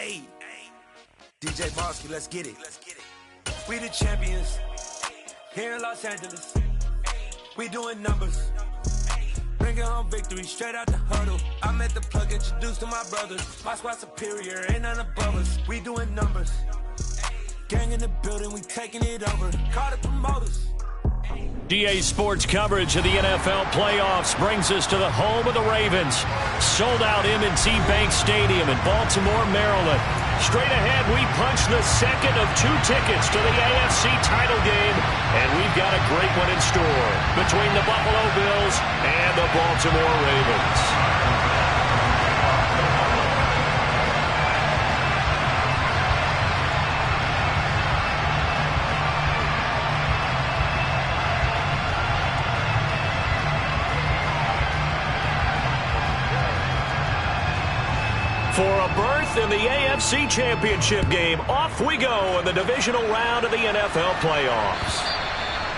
Hey, DJ Bosky, let's get it. We the champions here in Los Angeles. We doing numbers. Bringing home victory straight out the huddle. I met the plug, introduced to my brothers. My squad superior, ain't none above us. We doing numbers. Gang in the building, we taking it over. Call the promoters. DA Sports coverage of the NFL playoffs brings us to the home of the Ravens. Sold out M&T Bank Stadium in Baltimore, Maryland. Straight ahead, we punch the second of 2 tickets to the AFC title game, and we've got a great one in store between the Buffalo Bills and the Baltimore Ravens. For a berth in the AFC Championship game, off we go in the divisional round of the NFL playoffs.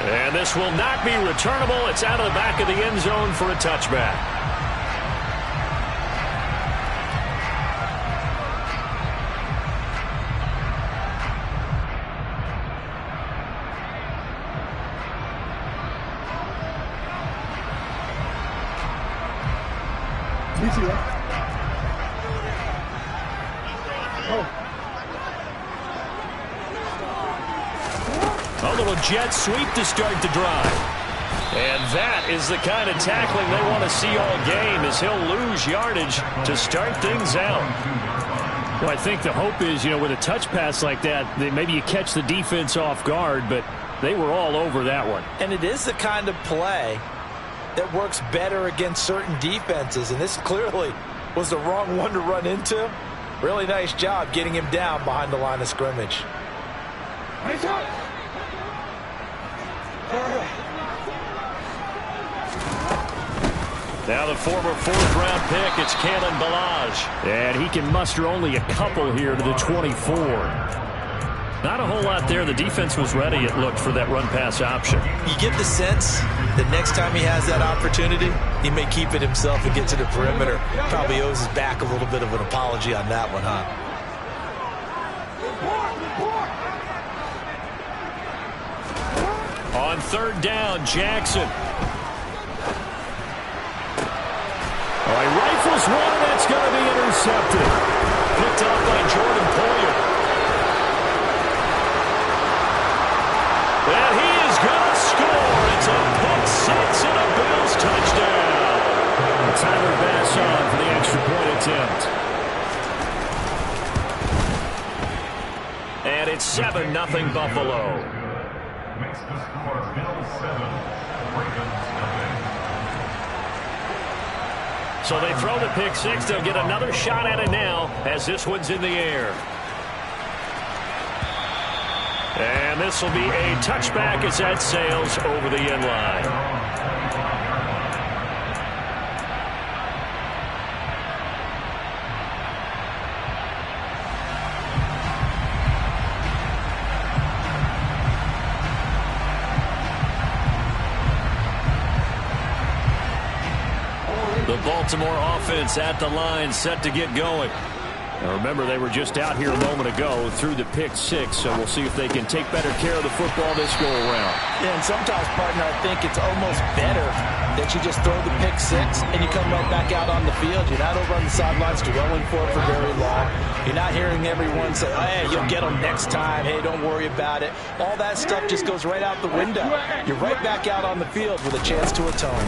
And this will not be returnable. It's out of the back of the end zone for a touchback. A little jet sweep to start the drive. And that is the kind of tackling they want to see all game, as he'll lose yardage to start things out. Well, I think the hope is, with a touch pass like that, maybe you catch the defense off guard, but they were all over that one. And it is the kind of play that works better against certain defenses, and this clearly was the wrong one to run into. Really nice job getting him down behind the line of scrimmage. Now the former 4th-round pick, it's Kalen Ballage. And he can muster only a couple here to the 24. Not a whole lot there. The defense was ready, it looked, for that run-pass option. You get the sense that next time he has that opportunity, he may keep it himself and get to the perimeter. Probably owes his back a little bit of an apology on that one, huh? On 3rd down, Jackson. Oh, he rifles one, and that's going to be intercepted. Picked up by Jordan Poyer. And he is going to score. It's a pick 6 and a Bills touchdown. Tyler Bass on for the extra point attempt. And it's 7-0 Buffalo. Makes the score Bills 7, Ravens nothing. So they throw the pick 6. They'll get another shot at it now as this one's in the air. And this will be a touchback as that sails over the end line. The Baltimore offense at the line, set to get going. Now remember, they were just out here a moment ago through the pick 6, so we'll see if they can take better care of the football this go-around. Yeah, and sometimes, partner, I think it's almost better that you just throw the pick 6 and you come right back out on the field. You're not over on the sidelines dwelling for it for very long. You're not hearing everyone say, oh, hey, you'll get them next time. Hey, don't worry about it. All that stuff just goes right out the window. You're right back out on the field with a chance to atone.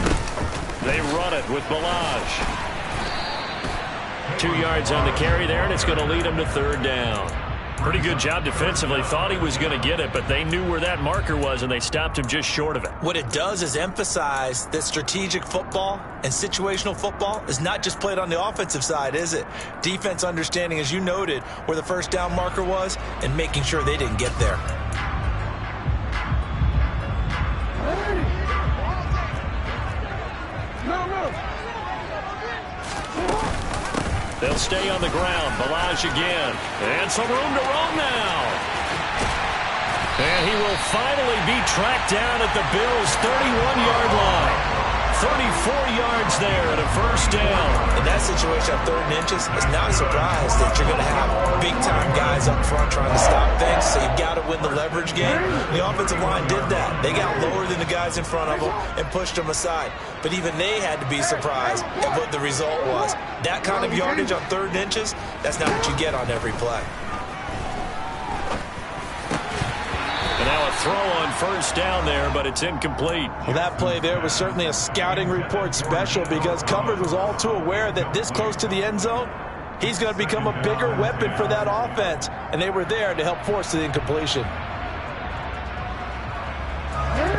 They run it with Ballage. 2 yards on the carry there, and it's going to lead them to 3rd down. Pretty good job defensively. Thought he was going to get it, but they knew where that marker was, and they stopped him just short of it. What it does is emphasize that strategic football and situational football is not just played on the offensive side, is it? Defense understanding, as you noted, where the 1st down marker was and making sure they didn't get there. They'll stay on the ground. Ballage again. And some room to roam now. And he will finally be tracked down at the Bills' 31-yard line. 34 yards there and a first down. In that situation on 3rd and inches, it's not a surprise that you're going to have big-time guys up front trying to stop things, so you've got to win the leverage game. The offensive line did that. They got lower than the guys in front of them and pushed them aside. But even they had to be surprised at what the result was. That kind of yardage on 3rd and inches, that's not what you get on every play. And now a throw on first down there, but it's incomplete. Well, that play there was certainly a scouting report special because coverage was all too aware that this close to the end zone, he's going to become a bigger weapon for that offense. And they were there to help force the incompletion.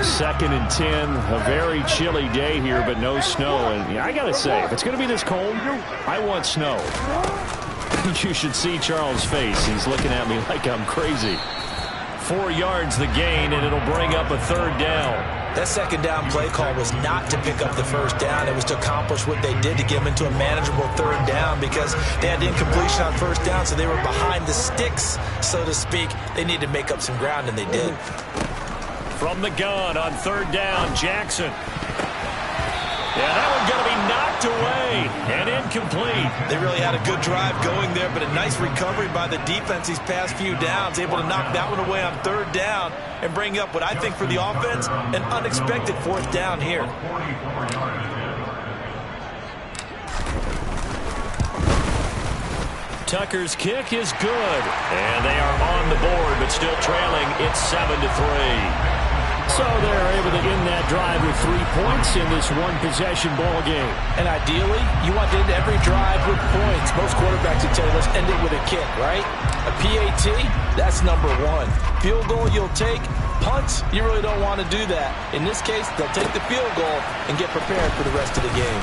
2nd and 10, a very chilly day here, but no snow. And I got to say, if it's going to be this cold, I want snow. You should see Charles' face. He's looking at me like I'm crazy. 4 yards the gain, and it'll bring up a 3rd down. That 2nd down play call was not to pick up the 1st down. It was to accomplish what they did to get them into a manageable 3rd down because they had incompletion on 1st down, so they were behind the sticks, so to speak. They needed to make up some ground, and they did. From the gun on 3rd down, Jackson. Yeah, that one's going to be knocked away and incomplete. They really had a good drive going there, but a nice recovery by the defense these past few downs, able to knock that one away on 3rd down and bring up what I think for the offense, an unexpected 4th down here. Tucker's kick is good, and they are on the board, but still trailing. It's 7-3. So they're able to end that drive with 3 points in this one-possession ball game. And ideally, you want to end every drive with points. Most quarterbacks would tell you, let's end it with a kick, right? A PAT, that's number 1. Field goal you'll take. Punts, you really don't want to do that. In this case, they'll take the field goal and get prepared for the rest of the game.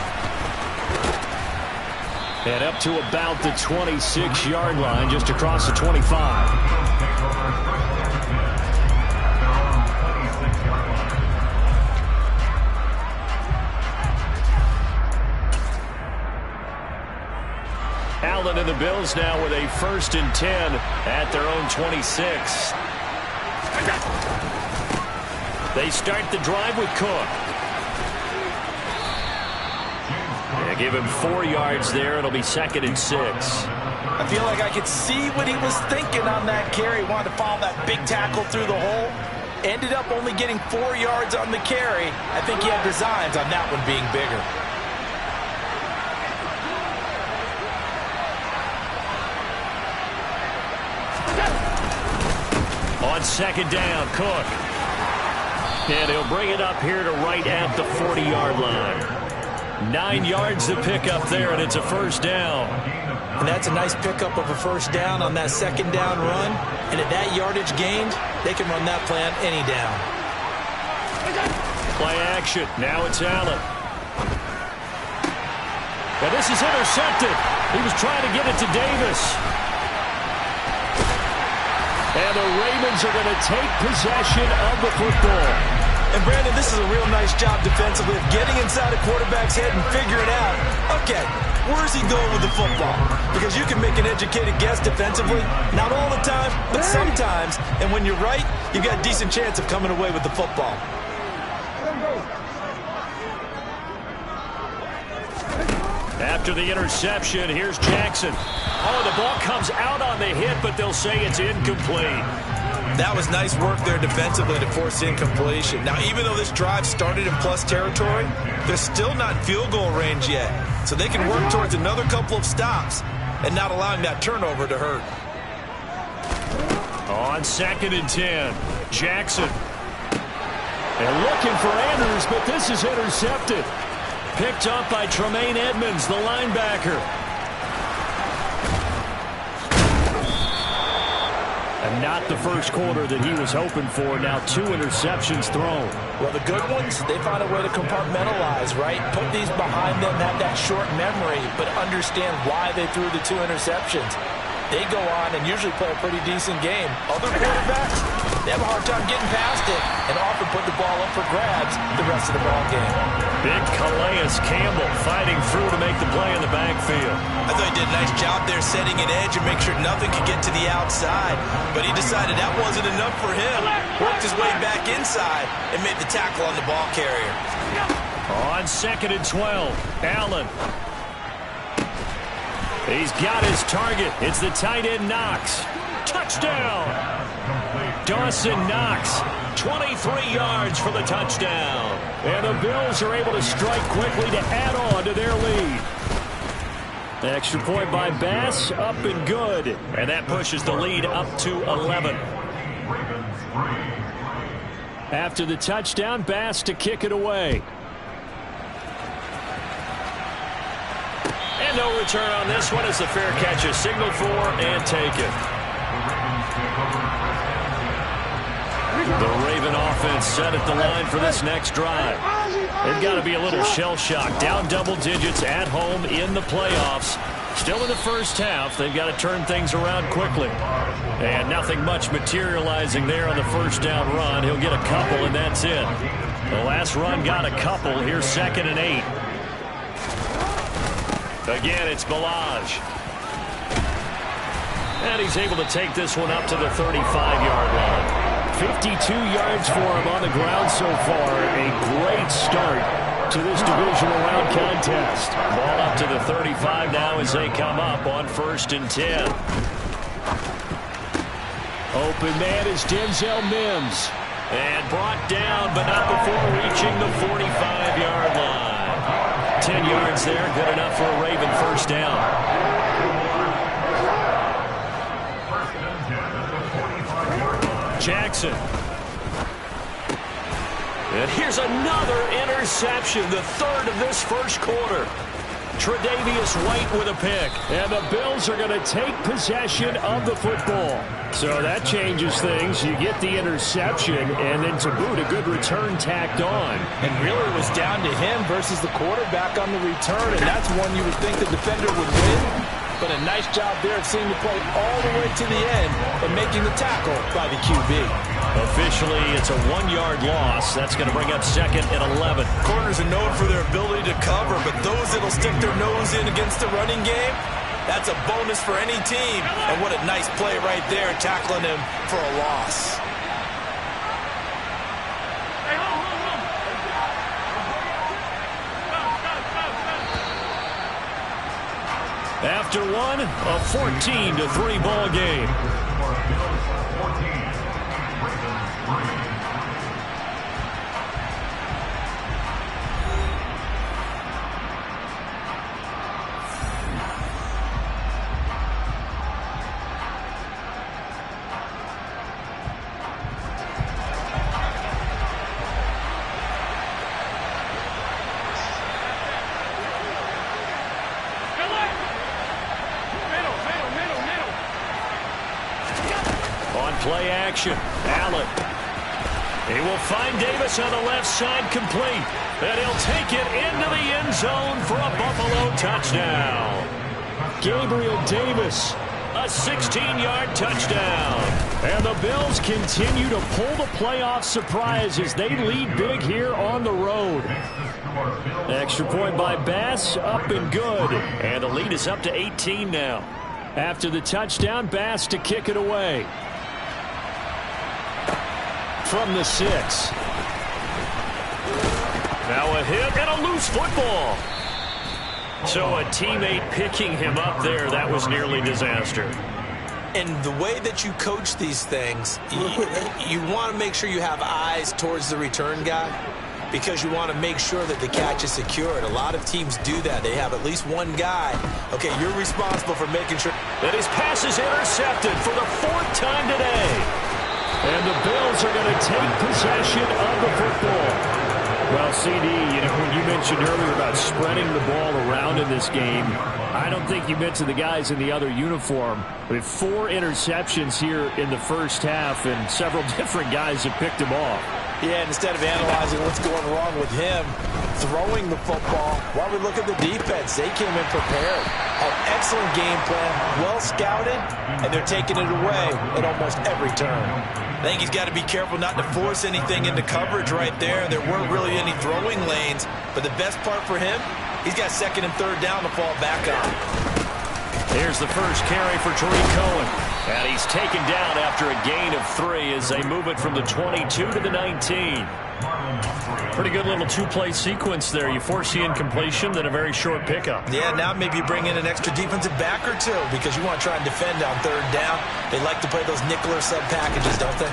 And up to about the 26-yard line, just across the 25. Allen and the Bills now with a 1st and 10 at their own 26. They start the drive with Cook. They give him 4 yards there. It'll be 2nd and 6. I feel like I could see what he was thinking on that carry. Wanted to follow that big tackle through the hole. Ended up only getting 4 yards on the carry. I think he had designs on that one being bigger. On 2nd down, Cook. And he'll bring it up here to right at the 40-yard line. 9 yards to pick up there, and it's a 1st down. And that's a nice pickup of a 1st down on that 2nd down run. And at that yardage gained, they can run that play on any down. Play action. Now it's Allen. And this is intercepted. He was trying to get it to Davis. And the Ravens are going to take possession of the football. And, Brandon, this is a real nice job defensively of getting inside a quarterback's head and figuring out, okay, where's he going with the football? Because you can make an educated guess defensively, not all the time, but sometimes. And when you're right, you've got a decent chance of coming away with the football. After the interception, here's Jackson. Oh, the ball comes out on the hit, but they'll say it's incomplete. That was nice work there defensively to force incompletion. Now, even though this drive started in plus territory, they're still not in field goal range yet. So they can work towards another couple of stops and not allowing that turnover to hurt. On 2nd and 10, Jackson. And looking for Andrews, but this is intercepted. Picked up by Tremaine Edmonds, the linebacker. And not the first quarter that he was hoping for. Now 2 interceptions thrown. Well, the good ones, they find a way to compartmentalize, right? Put these behind them, have that short memory, but understand why they threw the 2 interceptions. They go on and usually play a pretty decent game. Other quarterbacks, they have a hard time getting past it and often put the ball up for grabs the rest of the ball game. Big Calais Campbell fighting through to make the play in the backfield. I thought he did a nice job there setting an edge and make sure nothing could get to the outside. But he decided that wasn't enough for him. Worked his way back inside and made the tackle on the ball carrier. On 2nd and 12, Allen. He's got his target. It's the tight end Knox. Touchdown! Dawson Knox, 23 yards for the touchdown. And the Bills are able to strike quickly to add on to their lead. Extra point by Bass, up and good. And that pushes the lead up to 11. After the touchdown, Bass to kick it away. And no return on this one as the fair catch is signaled for and taken. The Raven offense set at the line for this next drive. They've got to be a little shell-shocked. Down double digits at home in the playoffs. Still in the first half. They've got to turn things around quickly. And nothing much materializing there on the first down run. He'll get a couple, and that's it. The last run got a couple. Here's 2nd and 8. Again, it's Ballage. And he's able to take this one up to the 35-yard line. 52 yards for him on the ground so far. A great start to this divisional round contest. Ball up to the 35 now as they come up on 1st and 10. Open man is Denzel Mims. And brought down, but not before reaching the 45-yard line. 10 yards there, good enough for a Raven first down. Jackson. And here's another interception, the third of this first quarter. Tre'Davious White with a pick. And the Bills are going to take possession of the football. So that changes things. You get the interception, and then to boot, a good return tacked on. And really it was down to him versus the quarterback on the return, and that's one you would think the defender would win. But a nice job there of seeing the play all the way to the end and making the tackle by the QB. Officially, it's a 1-yard loss. That's going to bring up 2nd and 11. Corners are known for their ability to cover, but those that'll stick their nose in against the running game, that's a bonus for any team. And what a nice play right there, tackling him for a loss. After one, a 14-3 ball game. Play action. Allen. He will find Davis on the left side, complete. And he'll take it into the end zone for a Buffalo touchdown. Gabriel Davis, a 16-yard touchdown. And the Bills continue to pull the playoff surprise as they lead big here on the road. Extra point by Bass, up and good. And the lead is up to 18 now. After the touchdown, Bass to kick it away. From the 6. Now a hit and a loose football. So a teammate picking him up there, that was nearly disaster. And the way that you coach these things, you want to make sure you have eyes towards the return guy because you want to make sure that the catch is secured. A lot of teams do that. They have at least one guy. Okay, you're responsible for making sure that his pass is intercepted for the 4th time today. And the Bills are going to take possession of the football. Well, CD, when you mentioned earlier about spreading the ball around in this game, I don't think you mentioned the guys in the other uniform. We have 4 interceptions here in the first half, and several different guys have picked them off. Yeah, and instead of analyzing what's going wrong with him throwing the football, while we look at the defense, they came in prepared. An excellent game plan, well scouted, and they're taking it away at almost every turn. I think he's got to be careful not to force anything into coverage right there. There weren't really any throwing lanes, but the best part for him, he's got 2nd and 3rd down to fall back on. Here's the first carry for Tariq Cohen. And he's taken down after a gain of 3 as they move it from the 22 to the 19. Pretty good little two-play sequence there. You force the incompletion, then a very short pickup. Yeah, now maybe you bring in an extra defensive back or two because you want to try and defend on 3rd down. They like to play those nickel or sub packages, don't they?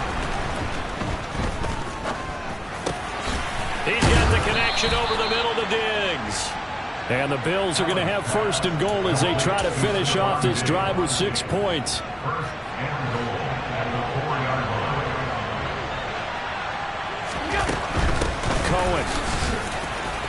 He's got the connection over the middle to Diggs. And the Bills are going to have 1st and goal as they try to finish off this drive with 6 points. Cohen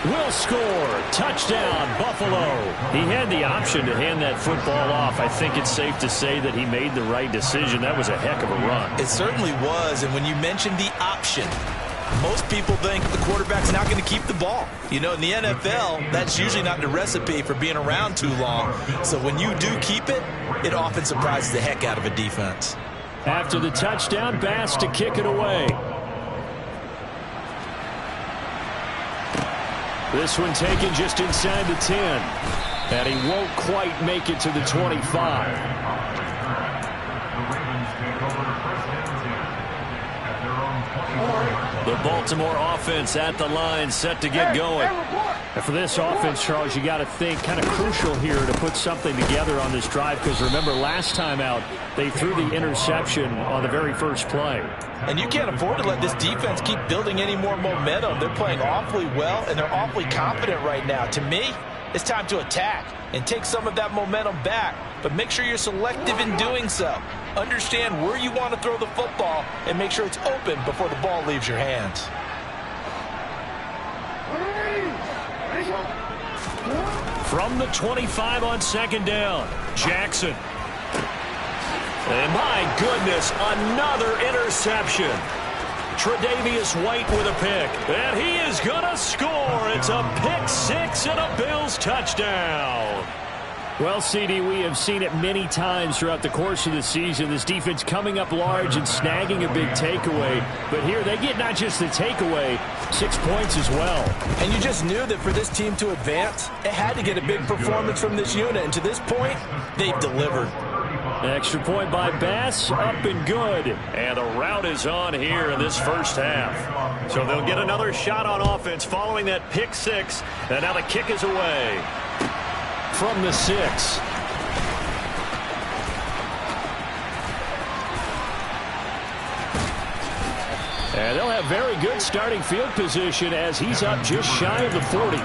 will score. Touchdown, Buffalo. He had the option to hand that football off. I think it's safe to say that he made the right decision. That was a heck of a run. It certainly was. And when you mentioned the option, most people think the quarterback's not going to keep the ball. You know, in the NFL, that's usually not the recipe for being around too long. So when you do keep it, it often surprises the heck out of a defense. After the touchdown, Bass to kick it away. This one taken just inside the 10. And he won't quite make it to the 25. The Baltimore offense at the line, set to get going. And for this offense, Charles, you got to think kind of crucial here to put something together on this drive, because remember last time out they threw the interception on the very first play. And you can't afford to let this defense keep building any more momentum. They're playing awfully well, and they're awfully confident right now. To me, it's time to attack and take some of that momentum back, but make sure you're selective in doing so. Understand where you want to throw the football and make sure it's open before the ball leaves your hands. From the 25 on 2nd down, Jackson. And my goodness, another interception. Tre'Davious White with a pick. And he is going to score. It's a pick 6 and a Bills touchdown. Well, CD, we have seen it many times throughout the course of the season. This defense coming up large and snagging a big takeaway. But here they get not just the takeaway, 6 points as well. And you just knew that for this team to advance, it had to get a big performance from this unit. And to this point, they've delivered. Extra point by Bass, up and good. And the route is on here in this first half. So they'll get another shot on offense following that pick 6. And now the kick is away. From the 6. And they'll have very good starting field position as he's up just shy of the 40.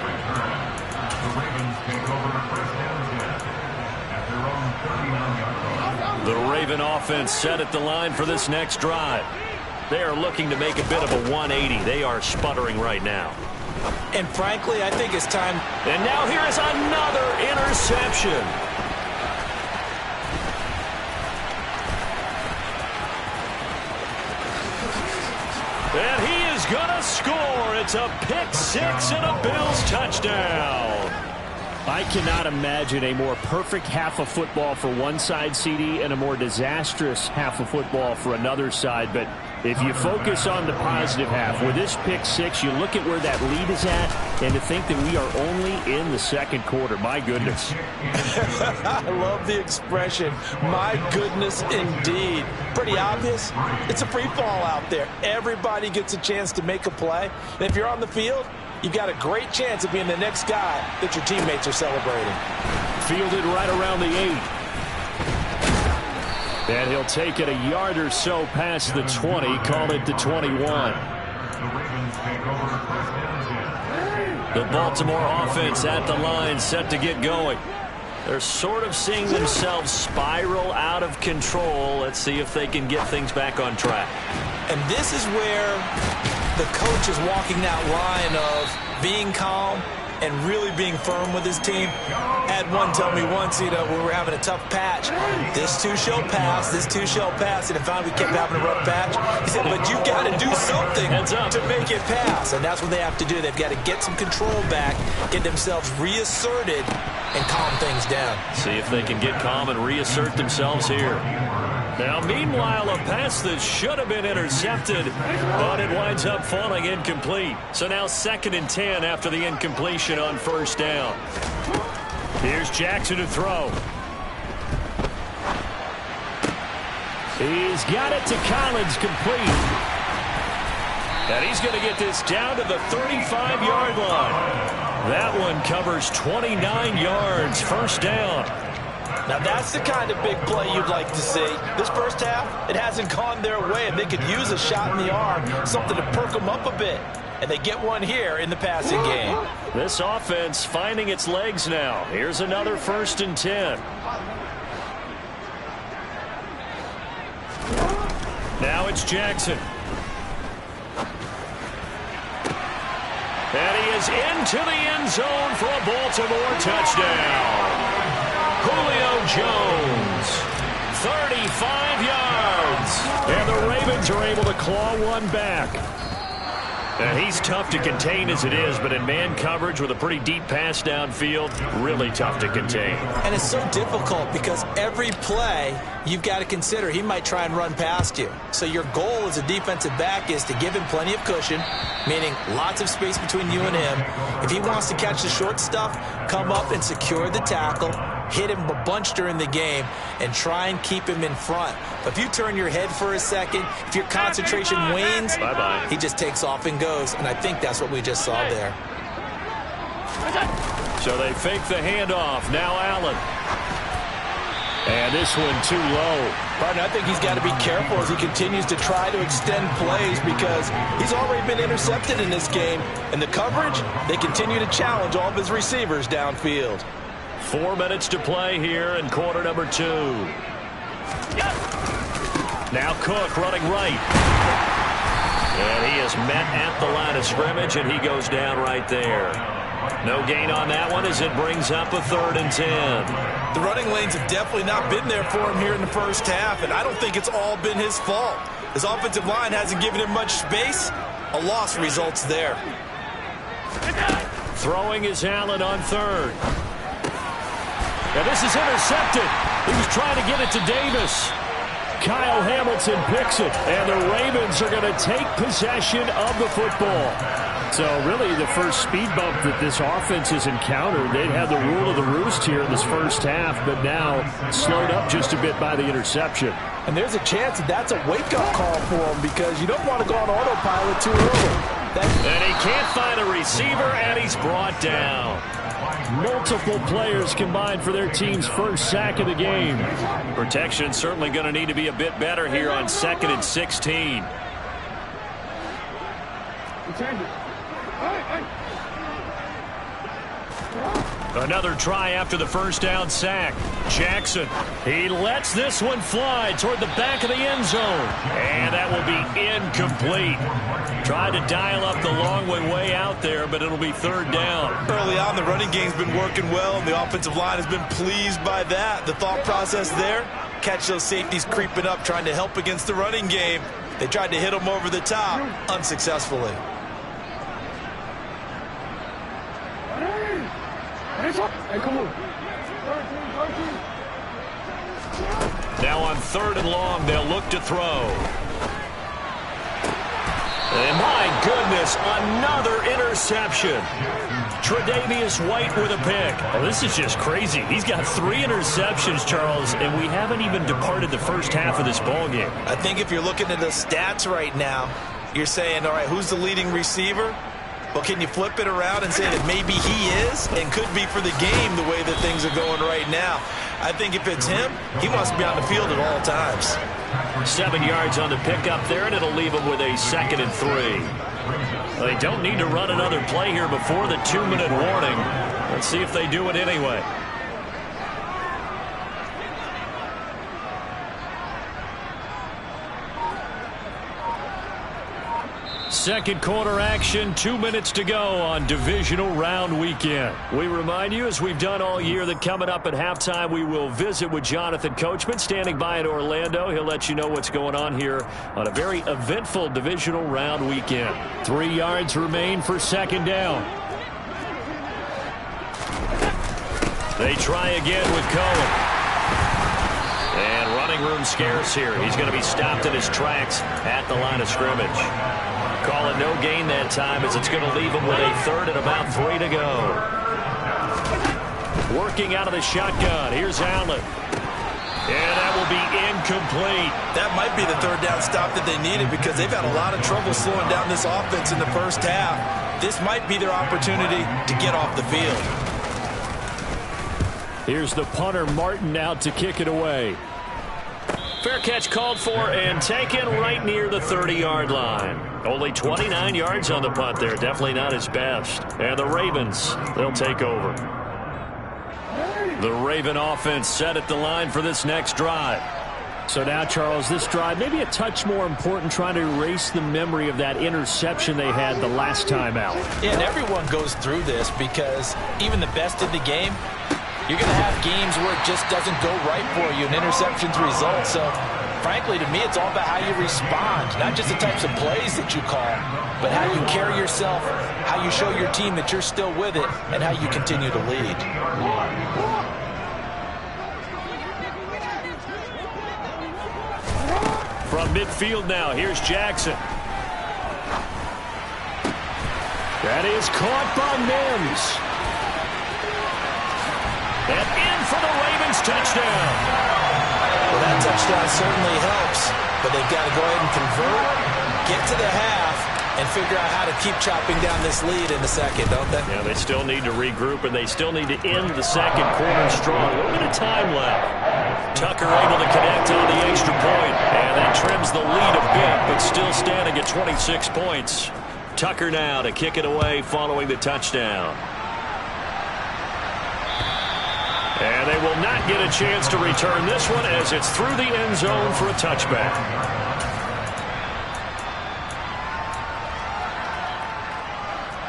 The Raven offense set at the line for this next drive. They are looking to make a bit of a 180. They are sputtering right now. And frankly, I think it's time. And now here is another interception. And he is going to score. It's a pick 6 and a Bills touchdown. I cannot imagine a more perfect half of football for one side, CD, and a more disastrous half of football for another side. But if you focus on the positive half, with this pick 6, you look at where that lead is at, and to think that we are only in the 2nd quarter. My goodness. I love the expression, my goodness indeed. Pretty obvious. It's a free fall out there. Everybody gets a chance to make a play. And if you're on the field, you've got a great chance of being the next guy that your teammates are celebrating. Fielded right around the 8. And he'll take it a yard or so past the 20, call it the 21. The Baltimore offense at the line, set to get going. They're sort of seeing themselves spiral out of control. Let's see if they can get things back on track. And this is where the coach is walking that line of being calm and really being firm with his team. Had one tell me once, we were having a tough patch. This too shall pass, this too shall pass. And if we kept having a rough patch, he said, but you got to do something to make it pass. And that's what they have to do. They've got to get some control back, get themselves reasserted, and calm things down. See if they can get calm and reassert themselves here. Now, meanwhile, a pass that should have been intercepted, but it winds up falling incomplete. So now 2nd and 10 after the incompletion on 1st down. Here's Jackson to throw. He's got it to Collins, complete. And he's going to get this down to the 35-yard line. That one covers 29 yards, first down. Now that's the kind of big play you'd like to see. This first half, it hasn't gone their way, and they could use a shot in the arm, something to perk them up a bit. And they get one here in the passing game. This offense finding its legs now. Here's another 1st and 10. Now it's Jackson. And he is into the end zone for a Baltimore touchdown. Julio Jones, 35 yards. And the Ravens are able to claw one back. And he's tough to contain as it is, but in man coverage with a pretty deep pass downfield, really tough to contain. And it's so difficult because every play you've got to consider he might try and run past you. So your goal as a defensive back is to give him plenty of cushion, meaning lots of space between you and him. If he wants to catch the short stuff, come up and secure the tackle, hit him a bunch during the game, and try and keep him in front. But if you turn your head for a second, if your concentration wanes, he just takes off and goes. And I think that's what we just saw there. So they fake the handoff. Now Allen. And this one too low. Partner, I think he's got to be careful as he continues to try to extend plays because he's already been intercepted in this game. And the coverage, they continue to challenge all of his receivers downfield. 4 minutes to play here in quarter number 2. Now Cook running right. And he is met at the line of scrimmage, and he goes down right there. No gain on that one as it brings up a 3rd and 10. The running lanes have definitely not been there for him here in the first half, and I don't think it's all been his fault. His offensive line hasn't given him much space. A loss results there. Throwing is Allen on 3rd. And this is intercepted. He was trying to get it to Davis. Kyle Hamilton picks it, and the Ravens are going to take possession of the football. So really the first speed bump that this offense has encountered. They'd had the rule of the roost here in this first half, but now slowed up just a bit by the interception. And there's a chance that that's a wake-up call for him because you don't want to go on autopilot too early. And he can't find a receiver, and he's brought down. Multiple players combined for their team's first sack of the game. Protection certainly going to need to be a bit better here on 2nd and 16. Another try after the first down sack. Jackson, he lets this one fly toward the back of the end zone. And that will be incomplete. Tried to dial up the long way out there, but it'll be 3rd down. Early on, the running game's been working well, and the offensive line has been pleased by that. The thought process there, catch those safeties creeping up, trying to help against the running game. They tried to hit them over the top, unsuccessfully. Now on 3rd and long, they'll look to throw. And my goodness, another interception. Tre'Davious White with a pick. Oh, this is just crazy. He's got 3 interceptions, Charles, and we haven't even departed the first half of this ballgame. I think if you're looking at the stats right now, you're saying, all right, who's the leading receiver? Well, can you flip it around and say that maybe he is and could be for the game the way that things are going right now? I think if it's him, he wants to be on the field at all times. 7 yards on the pickup there, and it'll leave him with a 2nd and 3. They don't need to run another play here before the 2-minute warning. Let's see if they do it anyway. Second quarter action, 2 minutes to go on divisional round weekend. We remind you, as we've done all year, that coming up at halftime, we will visit with Jonathan Coachman, standing by in Orlando. He'll let you know what's going on here on a very eventful divisional round weekend. 3 yards remain for 2nd down. They try again with Cohen. And running room scarce here. He's going to be stopped in his tracks at the line of scrimmage. Call it no gain that time as it's going to leave him with a 3rd and about 3 to go. Working out of the shotgun. Here's Allen. And that will be incomplete. That might be the third down stop that they needed because they've had a lot of trouble slowing down this offense in the first half. This might be their opportunity to get off the field. Here's the punter, Martin, out to kick it away. Fair catch called for and taken right near the 30-yard line. Only 29 yards on the punt there. Definitely not his best. And the Ravens, they'll take over. The Raven offense set at the line for this next drive. So now, Charles, this drive maybe a touch more important, trying to erase the memory of that interception they had the last time out. Yeah, and everyone goes through this because even the best in the game, you're going to have games where it just doesn't go right for you, and interceptions result. So, frankly, to me, it's all about how you respond, not just the types of plays that you call, but how you carry yourself, how you show your team that you're still with it, and how you continue to lead. From midfield now, here's Jackson. That is caught by Mims. And in for the Ravens touchdown. Well, that touchdown certainly helps, but they've got to go ahead and convert, get to the half, and figure out how to keep chopping down this lead in the second, don't they? Yeah, they still need to regroup, and they still need to end the second quarter strong. A little bit of time left. Tucker able to connect on the extra point, and that trims the lead a bit, but still standing at 26 points. Tucker now to kick it away following the touchdown. And they will not get a chance to return this one as it's through the end zone for a touchback.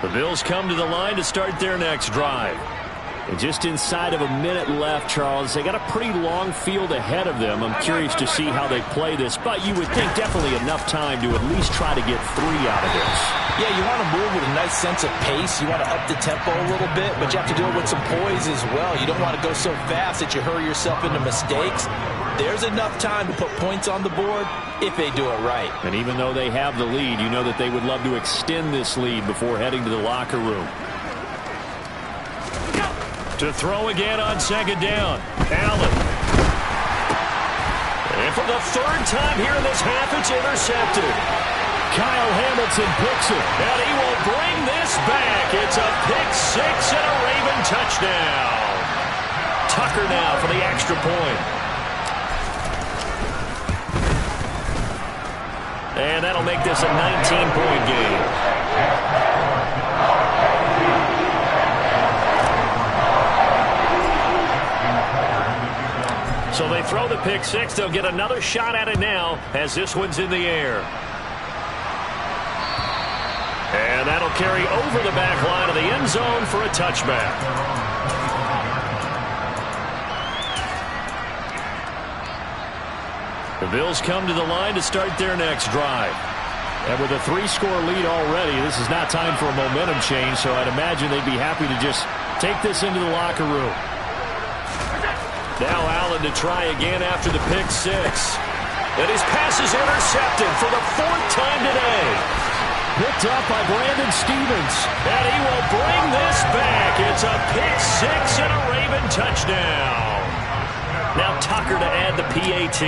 The Bills come to the line to start their next drive. And just inside of a minute left, Charles, they got a pretty long field ahead of them. I'm curious to see how they play this, but you would think definitely enough time to at least try to get 3 out of this. Yeah, you want to move with a nice sense of pace. You want to up the tempo a little bit, but you have to do it with some poise as well. You don't want to go so fast that you hurry yourself into mistakes. There's enough time to put points on the board if they do it right. And even though they have the lead, you know that they would love to extend this lead before heading to the locker room. To throw again on second down. Allen. And for the third time here in this half, it's intercepted. Kyle Hamilton picks it, and he will bring this back. It's a pick six and a Raven touchdown. Tucker now for the extra point. And that'll make this a 19-point game. So they throw the pick six. They'll get another shot at it now as this one's in the air. And that'll carry over the back line of the end zone for a touchback. The Bills come to the line to start their next drive. And with a 3-score lead already, this is not time for a momentum change, so I'd imagine they'd be happy to just take this into the locker room. Now Allen to try again after the pick six. And his pass is intercepted for the 4th time today. Picked up by Brandon Stephens. And he will bring this back. It's a pick six and a Raven touchdown. Now Tucker to add the PAT.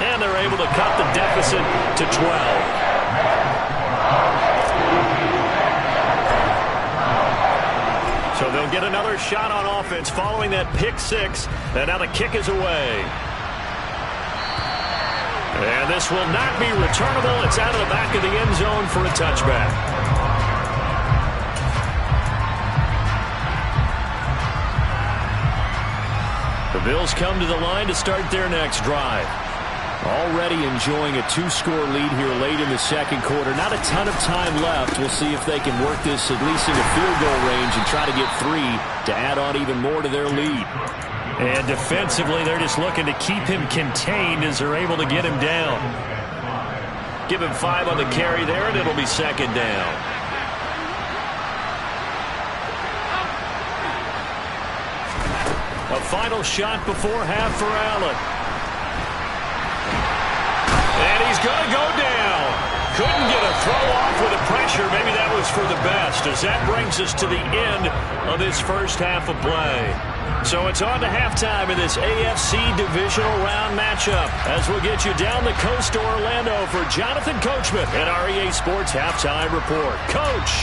And they're able to cut the deficit to 12. So they'll get another shot on offense following that pick six. And now the kick is away. And this will not be returnable. It's out of the back of the end zone for a touchback. The Bills come to the line to start their next drive. Already enjoying a 2-score lead here late in the second quarter. Not a ton of time left. We'll see if they can work this at least in a field goal range and try to get 3 to add on even more to their lead. And defensively, they're just looking to keep him contained as they're able to get him down. Give him 5 on the carry there, and it'll be second down. A final shot before half for Allen. And he's going to go down. Couldn't get a throw off with the pressure. Maybe that was for the best, as that brings us to the end of this first half of play. So it's on to halftime in this AFC Divisional Round matchup, as we'll get you down the coast to Orlando for Jonathan Coachman at our EA Sports Halftime Report. Coach.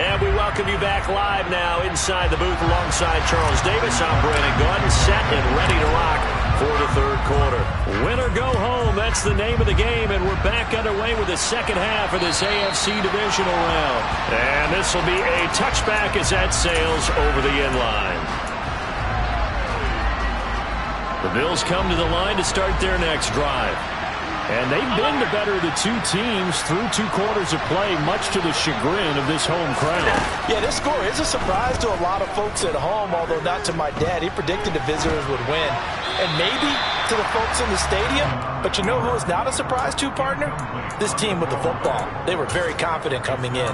And we welcome you back live now inside the booth alongside Charles Davis. I'm Brandon Gaudin, set and ready to rock for the third quarter. Win or go home, that's the name of the game, and we're back underway with the second half of this AFC Divisional Round. And this will be a touchback as that sails over the end line. The Bills come to the line to start their next drive. And they've been the better of the two teams through 2 quarters of play, much to the chagrin of this home crowd. Yeah, this score is a surprise to a lot of folks at home, although not to my dad. He predicted the visitors would win. And maybe to the folks in the stadium. But you know who is not a surprise to, partner? This team with the football. They were very confident coming in.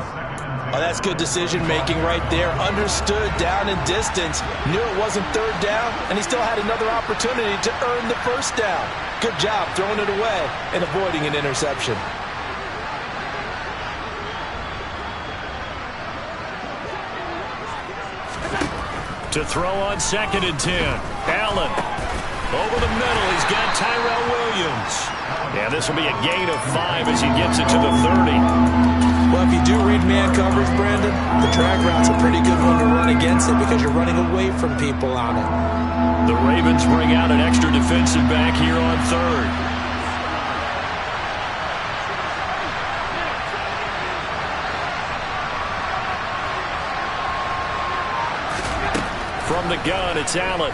Oh, that's good decision-making right there. Understood down and distance. Knew it wasn't third down, and he still had another opportunity to earn the first down. Good job throwing it away and avoiding an interception. To throw on 2nd and 10. Allen over the middle. He's got Tyrell Williams. Yeah, this will be a gain of 5 as he gets it to the 30. Well, if you do read man coverage, Brandon, the drag route's a pretty good one to run against it because you're running away from people on it. The Ravens bring out an extra defensive back here on 3rd. From the gun, it's Allen.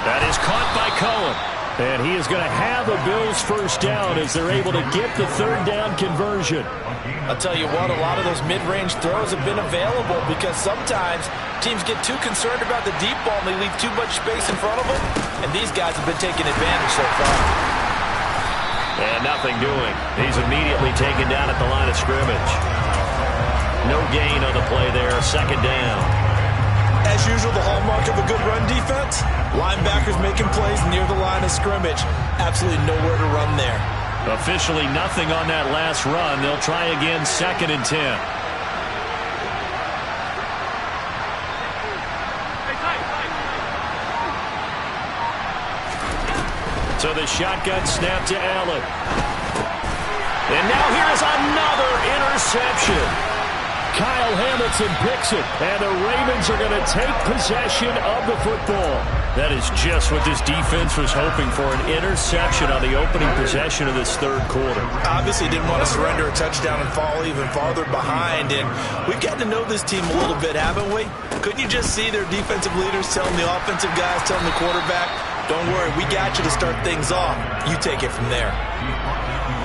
That is caught by Cohen. And he is going to have a Bills first down as they're able to get the 3rd down conversion. I'll tell you what, a lot of those mid-range throws have been available because sometimes teams get too concerned about the deep ball and they leave too much space in front of them. And these guys have been taking advantage so far. And nothing doing. He's immediately taken down at the line of scrimmage. No gain on the play there, 2nd down. As usual, the hallmark of a good run defense, linebackers making plays near the line of scrimmage. Absolutely nowhere to run there. Officially nothing on that last run. They'll try again, 2nd and 10. So the shotgun snap to Allen. And now here's another interception. Kyle Hamilton picks it, and the Ravens are going to take possession of the football. That is just what this defense was hoping for, an interception on the opening possession of this 3rd quarter. Obviously didn't want to surrender a touchdown and fall even farther behind, and we've gotten to know this team a little bit, haven't we? Couldn't you just see their defensive leaders telling the offensive guys, telling the quarterback, don't worry, we got you to start things off. You take it from there.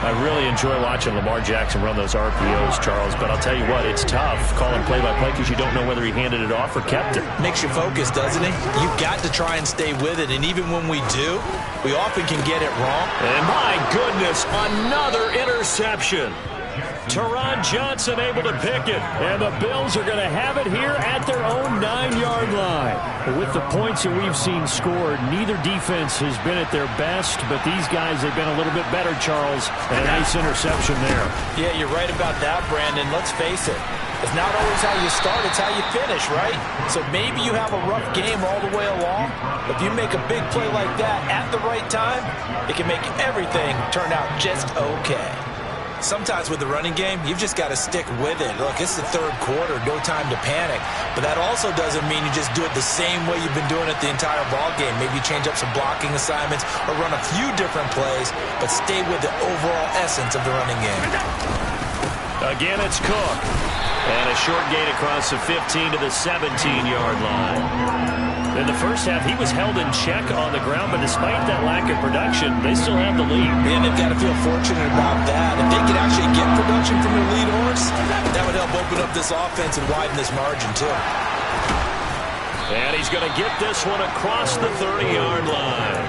I really enjoy watching Lamar Jackson run those RPOs, Charles, but I'll tell you what, it's tough calling play-by-play because you don't know whether he handed it off or kept it. Makes you focus, doesn't it? You've got to try and stay with it, and even when we do, we often can get it wrong. And my goodness, another interception. Teron Johnson able to pick it, and the Bills are going to have it here at their own 9-yard line. With the points that we've seen scored, neither defense has been at their best, but these guys have been a little bit better, Charles, and a nice interception there. Yeah, you're right about that, Brandon. Let's face it. It's not always how you start, it's how you finish, right? So maybe you have a rough game all the way along. If you make a big play like that at the right time, it can make everything turn out just okay. Sometimes with the running game, you've just got to stick with it. Look, it's the 3rd quarter, no time to panic. But that also doesn't mean you just do it the same way you've been doing it the entire ball game. Maybe change up some blocking assignments or run a few different plays, but stay with the overall essence of the running game. Again, it's Cook. And a short gain across the 15 to the 17-yard line. In the first half, he was held in check on the ground, but despite that lack of production, they still have the lead. And they've got to feel fortunate about that. If they could actually get production from their lead horse, that would help open up this offense and widen this margin, too. And he's going to get this one across the 30-yard line.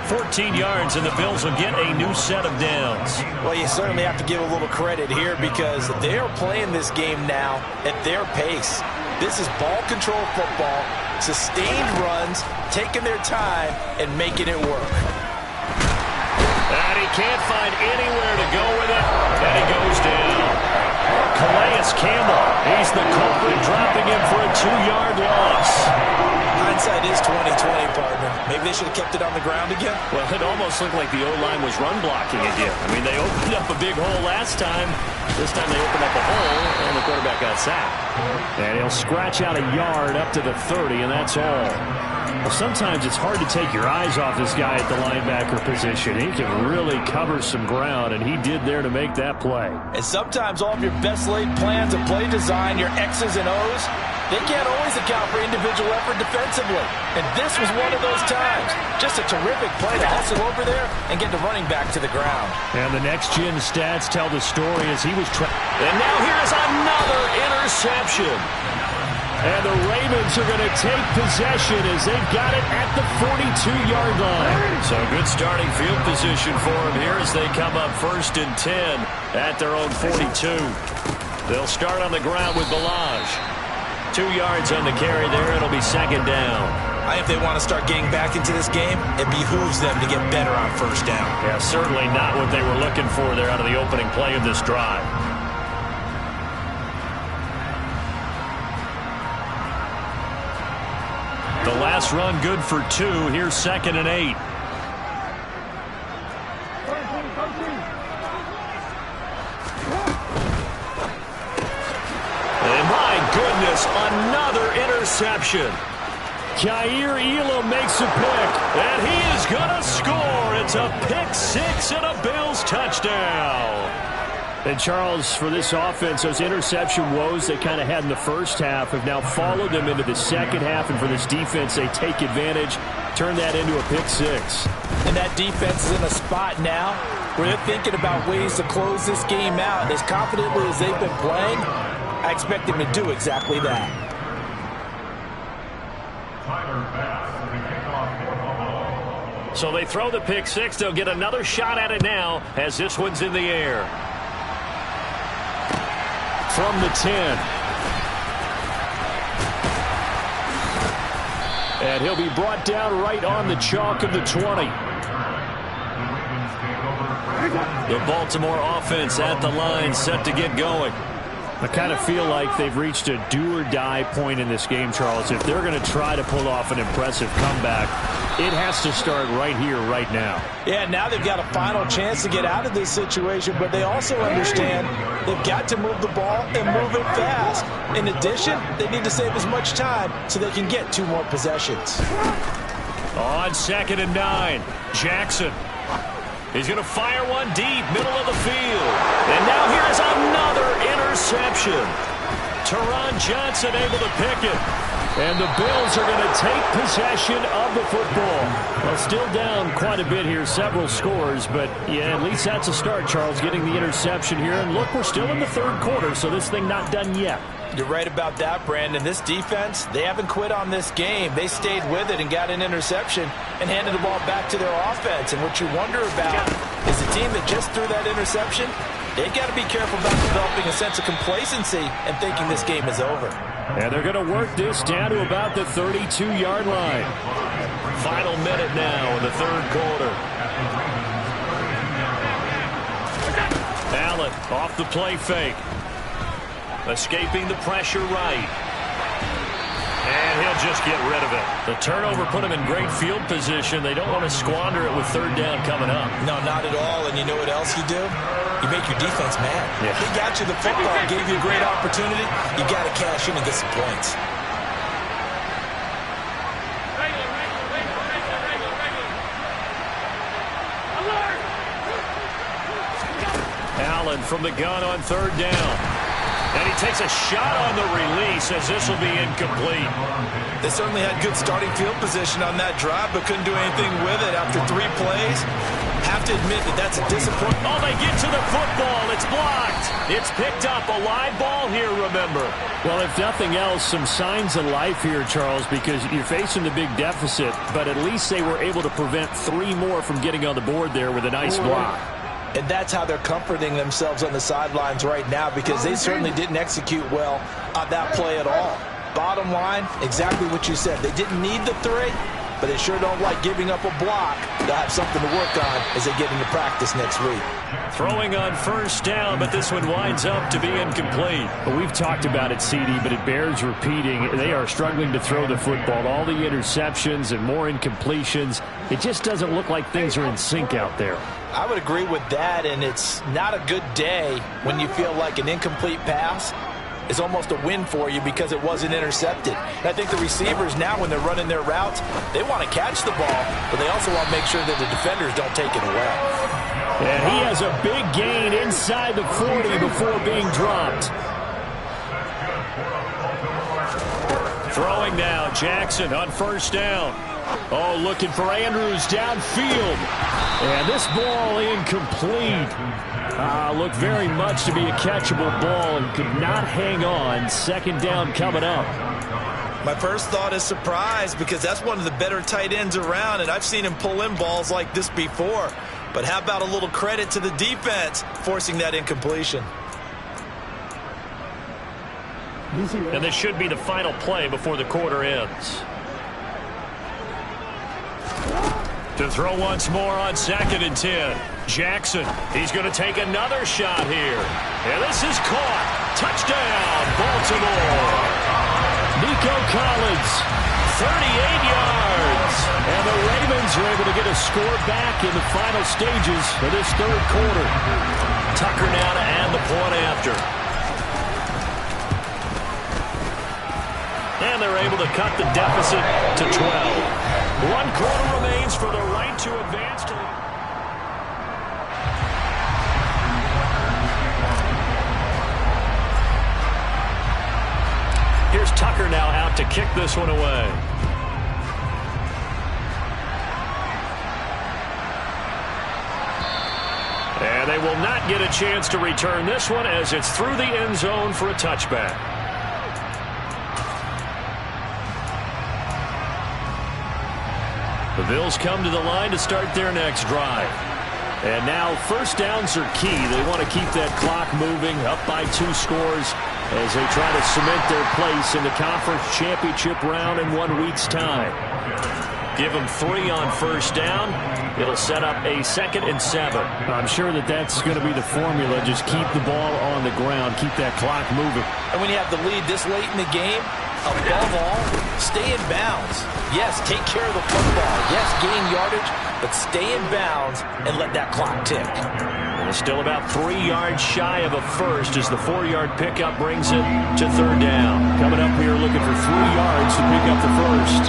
14 yards, and the Bills will get a new set of downs. Well, you certainly have to give a little credit here because they are playing this game now at their pace. This is ball control football, sustained runs, taking their time, and making it work. And he can't find anywhere to go with it, and he goes down. Calais Campbell, he's the culprit, dropping him for a 2-yard loss. Hindsight is 20/20, partner. Maybe they should have kept it on the ground again. Well, it almost looked like the O-line was run blocking again. I mean, they opened up a big hole last time. This time they opened up a hole, and the quarterback got sacked. And he'll scratch out a yard up to the 30, and that's all. Well, sometimes it's hard to take your eyes off this guy at the linebacker position. He can really cover some ground, and he did there to make that play. And sometimes all of your best laid plans of play design, your X's and O's, they can't always account for individual effort defensively. And this was one of those times. Just a terrific play to hustle over there and get the running back to the ground. And the next-gen stats tell the story as he was and now here's another interception. And the Ravens are going to take possession as they've got it at the 42-yard line. So good starting field position for them here as they come up 1st and 10 at their own 42. They'll start on the ground with Ballage. 2 yards on the carry there. It'll be 2nd down. If they want to start getting back into this game, it behooves them to get better on 1st down. Yeah, certainly not what they were looking for there out of the opening play of this drive. The last run good for 2. Here's 2nd and 8. And my goodness, another interception. Kaiir Elam makes a pick, and he is going to score. It's a pick 6 and a Bills touchdown. And, Charles, for this offense, those interception woes they kind of had in the first half have now followed them into the second half. And for this defense, they take advantage, turn that into a pick 6. And that defense is in a spot now where they're thinking about ways to close this game out. As confidently as they've been playing, I expect them to do exactly that. So they throw the pick 6. They'll get another shot at it now as this one's in the air. From the 10. And he'll be brought down right on the chalk of the 20. The Baltimore offense at the line, set to get going. I kind of feel like they've reached a do-or-die point in this game, Charles. If they're going to try to pull off an impressive comeback, it has to start right here, right now. Yeah, now they've got a final chance to get out of this situation, but they also understand they've got to move the ball and move it fast. In addition, they need to save as much time so they can get 2 more possessions. On 2nd and 9, Jackson. He's going to fire one deep, middle of the field. And now here's another interception. Teron Johnson able to pick it. And the Bills are going to take possession of the football. Well, still down quite a bit here, several scores. But, yeah, at least that's a start, Charles, getting the interception here. And, look, we're still in the 3rd quarter, so this thing not done yet. You're right about that, Brandon. This defense, they haven't quit on this game. They stayed with it and got an interception and handed the ball back to their offense. And what you wonder about is the team that just threw that interception, they've got to be careful about developing a sense of complacency and thinking this game is over. And they're going to work this down to about the 32-yard line. Final minute now in the 3rd quarter. Allen off the play fake. Escaping the pressure right. And he'll just get rid of it. The turnover put him in great field position. They don't want to squander it with 3rd down coming up. No, not at all. And you know what else you do? You make your defense mad. Yeah. They got you the football, gave you a great opportunity. You got to cash in and get some points. Allen from the gun on 3rd down. And he takes a shot on the release as this will be incomplete. They certainly had good starting field position on that drive, but couldn't do anything with it after 3 plays. Have to admit that that's a disappointment. Oh, they get to the football. It's blocked. It's picked up. A live ball here, remember. Well, if nothing else, some signs of life here, Charles, because you're facing the big deficit, but at least they were able to prevent 3 more from getting on the board there with a nice block. And that's how they're comforting themselves on the sidelines right now, because they certainly didn't execute well on that play at all. Bottom line, exactly what you said. They didn't need the 3, but they sure don't like giving up a block. They'll have something to work on as they get into practice next week. Throwing on first down, but this one winds up to be incomplete. Well, we've talked about it, CD, but it bears repeating. They are struggling to throw the football. All the interceptions and more incompletions. It just doesn't look like things are in sync out there. I would agree with that, and it's not a good day when you feel like an incomplete pass is almost a win for you because it wasn't intercepted. And I think the receivers now, when they're running their routes, they want to catch the ball, but they also want to make sure that the defenders don't take it away. And he has a big gain inside the 40 before being dropped. Throwing now, Jackson on first down. Oh, looking for Andrews downfield. And this ball incomplete. Looked very much to be a catchable ball and could not hang on. Second down coming up. My first thought is surprise because that's one of the better tight ends around, and I've seen him pull in balls like this before. But how about a little credit to the defense forcing that incompletion? And this should be the final play before the quarter ends. To throw once more on 2nd and 10. Jackson, he's going to take another shot here. And this is caught. Touchdown, Baltimore. Nico Collins, 38 yards. And the Ravens are able to get a score back in the final stages of this third quarter. Tucker now to add the point after. And they're able to cut the deficit to 12. 1 quarter remains for the right to advance to... Here's Tucker now out to kick this one away. And they will not get a chance to return this one as it's through the end zone for a touchback. The Bills come to the line to start their next drive. And now first downs are key. They want to keep that clock moving, up by 2 scores as they try to cement their place in the conference championship round in 1 week's time. Give them 3 on first down. It'll set up a 2nd and 7. I'm sure that that's going to be the formula. Just keep the ball on the ground. Keep that clock moving. And when you have the lead this late in the game, above all, stay in bounds. Yes, take care of the football. Yes, gain yardage, but stay in bounds and let that clock tick. And it's still about 3 yards shy of a first as the 4-yard pickup brings it to 3rd down. Coming up here looking for 3 yards to pick up the first.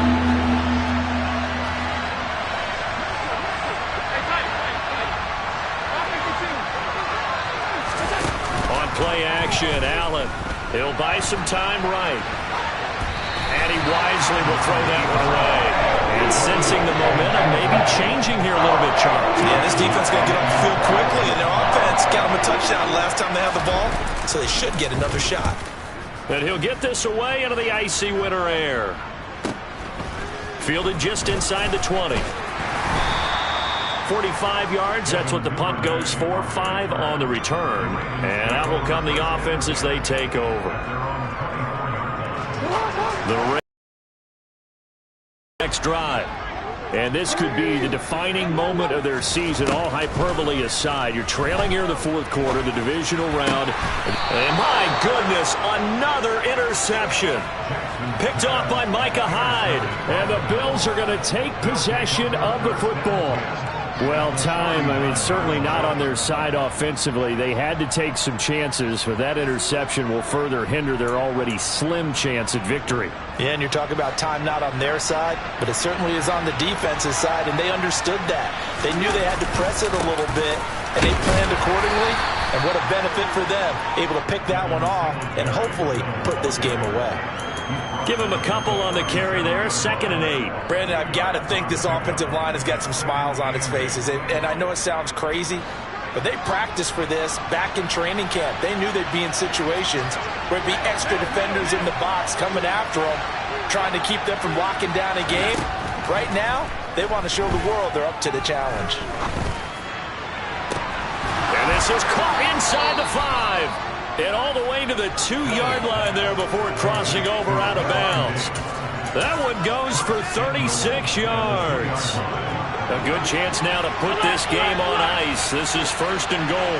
On play action, Allen. He'll buy some time right. And he wisely will throw that one away. And sensing the momentum, maybe changing here a little bit, Charles. Yeah, this defense going to get off the field quickly, and their offense got them a touchdown last time they had the ball, so they should get another shot. And he'll get this away into the icy winter air. Fielded just inside the 20. 45 yards, that's what the punt goes for. 5 on the return. And out will come the offense as they take over. The next drive. And this could be the defining moment of their season, all hyperbole aside. You're trailing here in the 4th quarter, the divisional round. And my goodness, another interception. Picked off by Micah Hyde. And the Bills are going to take possession of the football. Well, time, certainly not on their side offensively. They had to take some chances, but that interception will further hinder their already slim chance at victory. Yeah, and you're talking about time not on their side, but it certainly is on the defense's side, and they understood that. They knew they had to press it a little bit, and they planned accordingly, and what a benefit for them, able to pick that one off and hopefully put this game away. Give him a couple on the carry there, 2nd and 8. Brandon, I've got to think this offensive line has got some smiles on its faces. And I know it sounds crazy, but they practiced for this back in training camp. They knew they'd be in situations where it'd be extra defenders in the box coming after them, trying to keep them from locking down a game. Right now, they want to show the world they're up to the challenge. And this is caught inside the 5. And all the way to the 2-yard line there before crossing over out of bounds. That one goes for 36 yards. A good chance now to put this game on ice. This is 1st and goal.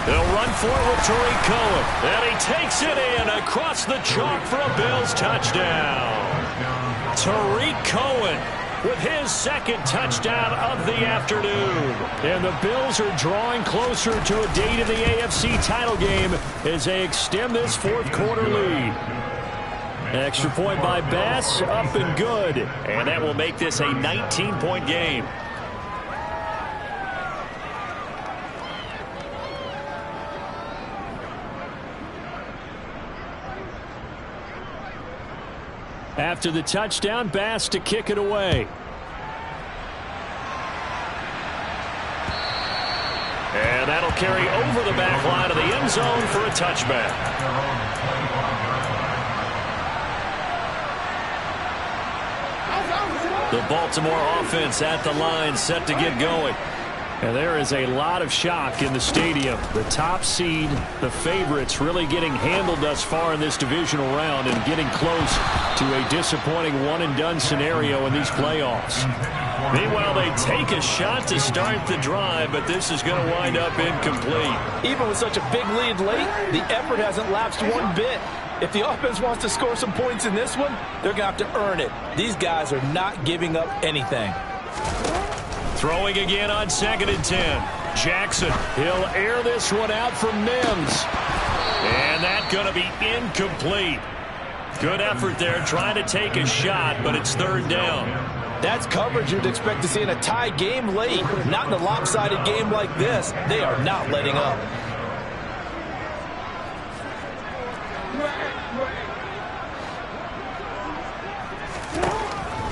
They'll run for it with Tariq Cohen. And he takes it in across the chalk for a Bills touchdown. Tariq Cohen with his 2nd touchdown of the afternoon. And the Bills are drawing closer to a date in the AFC title game as they extend this 4th quarter lead. Extra point by Bass, up and good. And that will make this a 19-point game. After the touchdown, Bass to kick it away. And that'll carry over the back line of the end zone for a touchback. The Baltimore offense at the line, set to get going. And there is a lot of shock in the stadium. The top seed, the favorites, really getting handled thus far in this divisional round and getting close to a disappointing one-and-done scenario in these playoffs. Meanwhile, they take a shot to start the drive, but this is going to wind up incomplete. Even with such a big lead late, the effort hasn't lapsed one bit. If the offense wants to score some points in this one, they're going to have to earn it. These guys are not giving up anything. Throwing again on 2nd and 10. Jackson, he'll air this one out for Mims. And that's going to be incomplete. Good effort there, trying to take a shot, but it's 3rd down. That's coverage you'd expect to see in a tie game late. Not in a lopsided game like this. They are not letting up.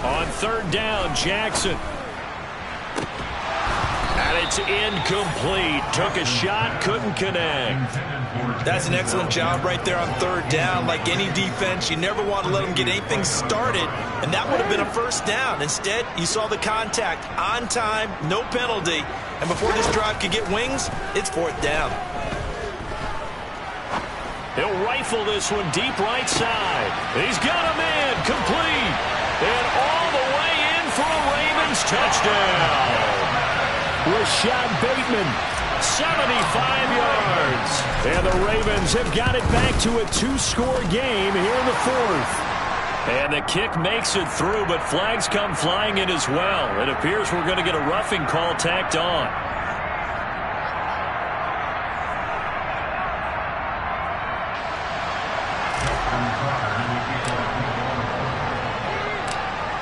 On 3rd down, Jackson. And it's incomplete. Took a shot, couldn't connect. That's an excellent job right there on 3rd down. Like any defense, you never want to let them get anything started, and that would have been a 1st down. Instead, you saw the contact on time, no penalty, and before this drive could get wings, it's 4th down. He'll rifle this one deep right side. He's got him in, complete, and all the way in for a Ravens touchdown. Rashad Bateman, 75 yards. And the Ravens have got it back to a 2-score game here in the 4th. And the kick makes it through, but flags come flying in as well. It appears we're going to get a roughing call tacked on.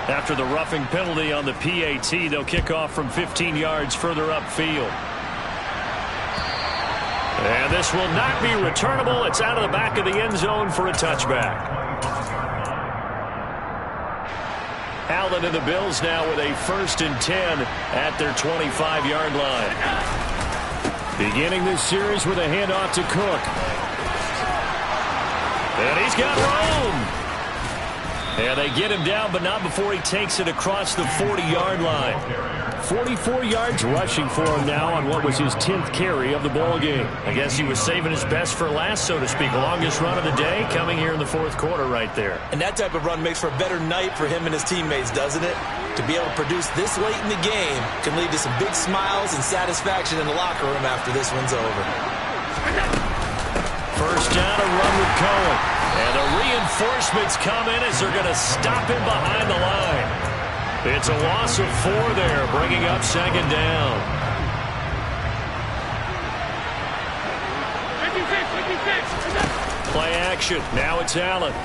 After the roughing penalty on the PAT, they'll kick off from 15 yards further upfield. And this will not be returnable. It's out of the back of the end zone for a touchback. Allen and the Bills now with a 1st and 10 at their 25-yard line. Beginning this series with a handoff to Cook. And he's got room. And they get him down, but not before he takes it across the 40-yard line. 44 yards rushing for him now on what was his 10th carry of the ball game. I guess he was saving his best for last, so to speak. Longest run of the day coming here in the 4th quarter right there. And that type of run makes for a better night for him and his teammates, doesn't it? To be able to produce this late in the game can lead to some big smiles and satisfaction in the locker room after this one's over. 1st down, a run with Cohen. And the reinforcements come in as they're going to stop him behind the line. It's a loss of 4 there, bringing up 2nd down. Play action. Now it's Allen.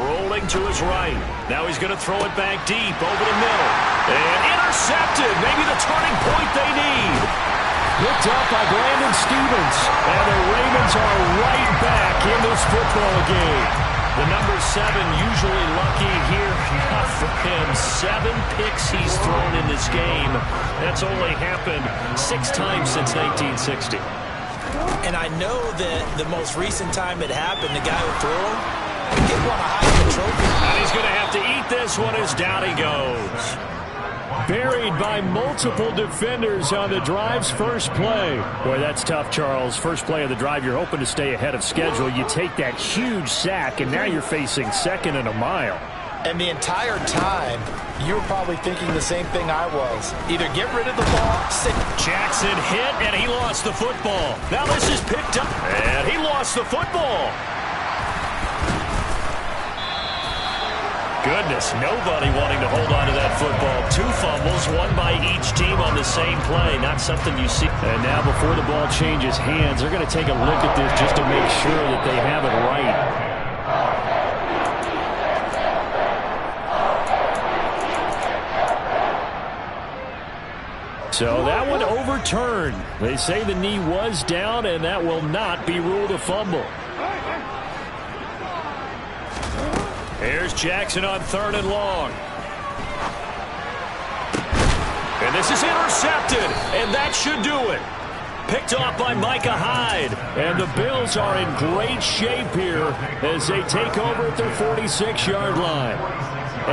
Rolling to his right. Now he's going to throw it back deep over the middle. And intercepted. Maybe the turning point they need. Picked up by Brandon Stephens. And the Ravens are right back in this football game. The number 7 usually lucky here. Not for him. 7 picks he's thrown in this game. That's only happened 6 times since 1960. And I know that the most recent time it happened, the guy who threw him, he won a Heisman Trophy. And he's going to have to eat this one as down he goes. Buried by multiple defenders on the drive's first play. Boy, that's tough, Charles. First play of the drive, you're hoping to stay ahead of schedule. You take that huge sack, and now you're facing second and a mile. And the entire time, you were probably thinking the same thing I was. Either get rid of the ball, Jackson hit, and he lost the football. Now this is picked up, and he lost the football. Goodness, nobody wanting to hold on to that football. 2 fumbles, one by each team on the same play. Not something you see. And now before the ball changes hands, they're going to take a look at this just to make sure that they have it right. So that one overturned. They say the knee was down, and that will not be ruled a fumble. Here's Jackson on 3rd and long. And this is intercepted, and that should do it. Picked off by Micah Hyde. And the Bills are in great shape here as they take over at their 46-yard line.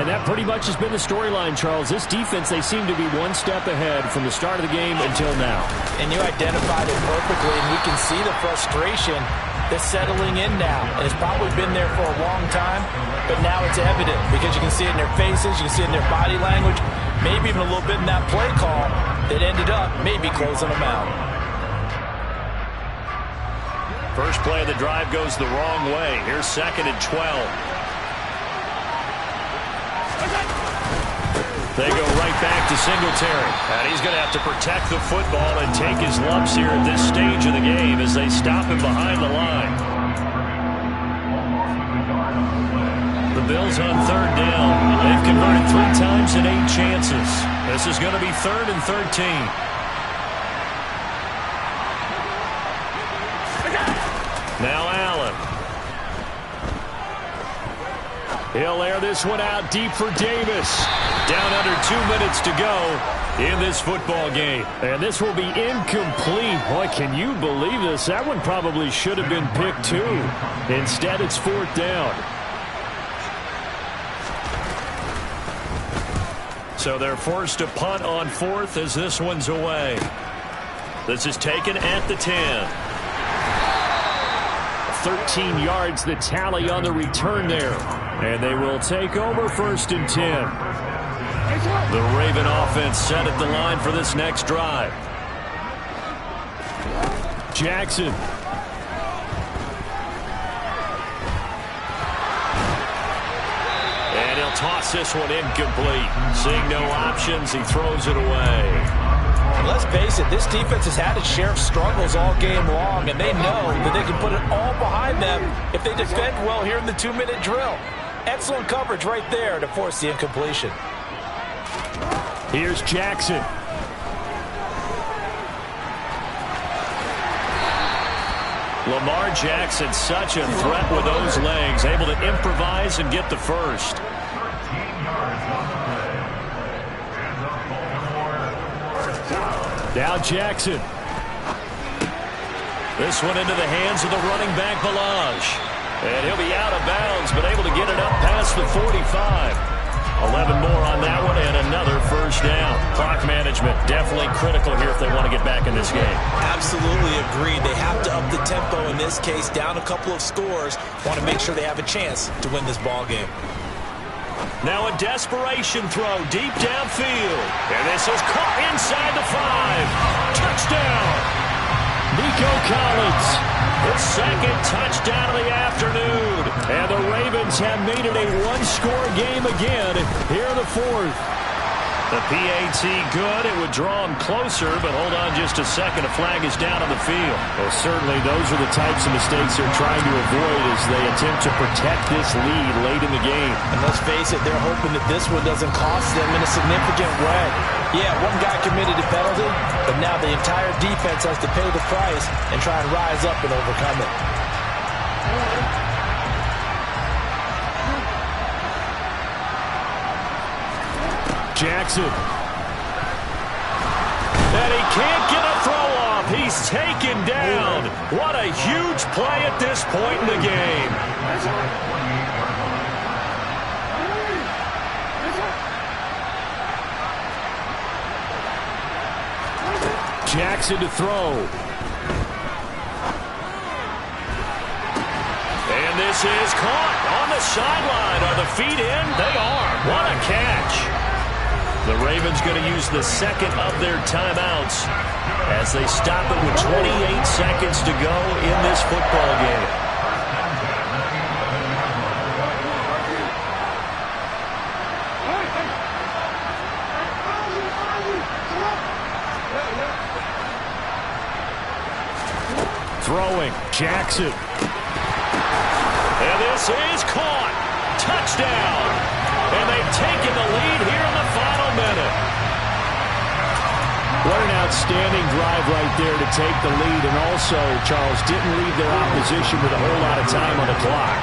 And that pretty much has been the storyline, Charles. This defense, they seem to be one step ahead from the start of the game until now. And you identified it perfectly, and we can see the frustration that's settling in now. And it's probably been there for a long time, but now it's evident because you can see it in their faces, you can see it in their body language, maybe even a little bit in that play call that ended up maybe closing them out. First play of the drive goes the wrong way. Here's 2nd and 12. They go right back to Singletary. And he's going to have to protect the football and take his lumps here at this stage of the game as they stop him behind the line. The Bills on 3rd down. They've converted 3 times in 8 chances. This is going to be 3rd and 13. Now Allen. He'll air this one out deep for Davis. Down under 2 minutes to go in this football game. And this will be incomplete. Boy, can you believe this? That one probably should have been picked too. Instead, it's 4th down. So they're forced to punt on 4th as this one's away. This is taken at the 10. 13 yards the tally on the return there. And they will take over 1st and 10. The Raven offense set at the line for this next drive. Jackson. And he'll toss this one incomplete. Seeing no options, he throws it away. Let's face it, this defense has had its share of struggles all game long, and they know that they can put it all behind them if they defend well here in the 2-minute drill. Excellent coverage right there to force the incompletion. Here's Jackson. Lamar Jackson, such a threat with those legs, able to improvise and get the first. Now Jackson. This one into the hands of the running back, Balaj. And he'll be out of bounds, but able to get it up past the 45. 11 more on that one, and another first down. Clock management definitely critical here if they want to get back in this game. Absolutely agreed. They have to up the tempo in this case, down a couple of scores. Want to make sure they have a chance to win this ball game. Now a desperation throw deep downfield. And this is caught inside the 5. Touchdown. Nico Collins. His 2nd touchdown of the afternoon. And the Ravens have made it a 1-score game again here in the 4th. The PAT good. It would draw him closer, but hold on just a second. A flag is down on the field. Well, certainly those are the types of mistakes they're trying to avoid as they attempt to protect this lead late in the game. And let's face it, they're hoping that this one doesn't cost them in a significant way. Yeah, one guy committed a penalty, but now the entire defense has to pay the price and try and rise up and overcome it. Jackson. And he can't get a throw off. He's taken down. What a huge play at this point in the game. Jackson to throw. And this is caught on the sideline. Are the feet in? They are. What a catch. The Ravens going to use the second of their timeouts as they stop it with 28 seconds to go in this football game. Throwing, Jackson. And this is caught. Touchdown. And they've taken the lead here in the final minute. What an outstanding drive right there to take the lead. And also, Charles, didn't leave their opposition with a whole lot of time on the clock.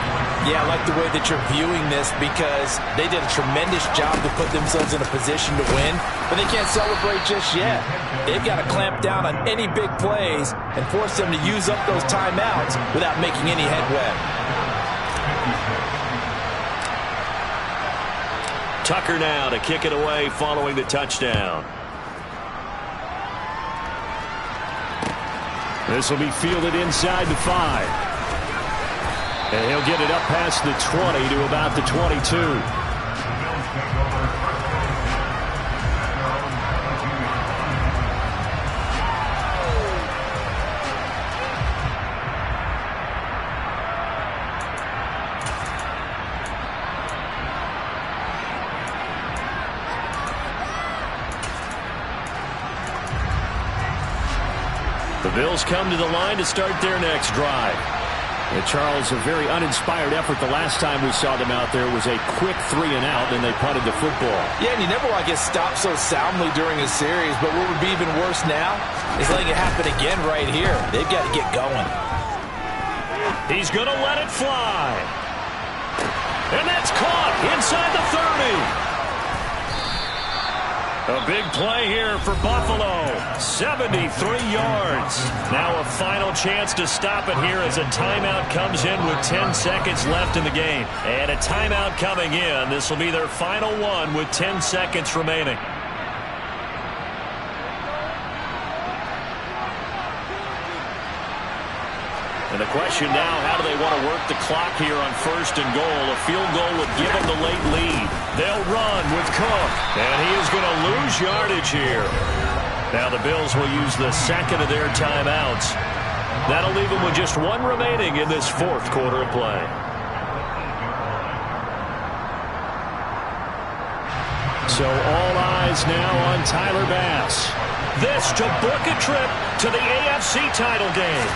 Yeah, I like the way that you're viewing this because they did a tremendous job to put themselves in a position to win, but they can't celebrate just yet. They've got to clamp down on any big plays and force them to use up those timeouts without making any headway. Tucker now to kick it away following the touchdown. This will be fielded inside the 5. And he'll get it up past the 20 to about the 22. The Bills come to the line to start their next drive. And Charles, a very uninspired effort the last time we saw them out there was a quick 3-and-out, and they punted the football. Yeah, and you never want to get stopped so soundly during a series, but what would be even worse now is letting it happen again right here. They've got to get going. He's going to let it fly. And that's caught inside the 30. A big play here for Buffalo. 73 yards. Now a final chance to stop it here as a timeout comes in with 10 seconds left in the game. And a timeout coming in. This will be their final one with 10 seconds remaining. And the question now, how do they want to work the clock here on 1st and goal? A field goal would give them the late lead. They'll run with Cook, and he is going to lose yardage here. Now the Bills will use the second of their timeouts. That'll leave them with just one remaining in this 4th quarter of play. So all eyes now on Tyler Bass. This to book a trip to the AFC title game.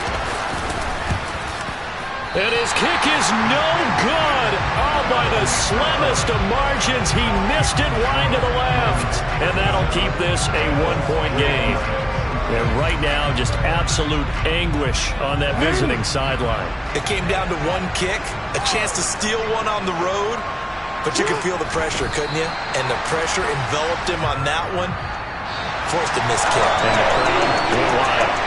And his kick is no good. Oh, by the slimmest of margins, he missed it wide to the left. And that'll keep this a 1-point game. And right now, just absolute anguish on that visiting sideline. It came down to one kick, a chance to steal one on the road. But you could feel the pressure, couldn't you? And the pressure enveloped him on that one. Forced a missed kick. And the crowd went wild.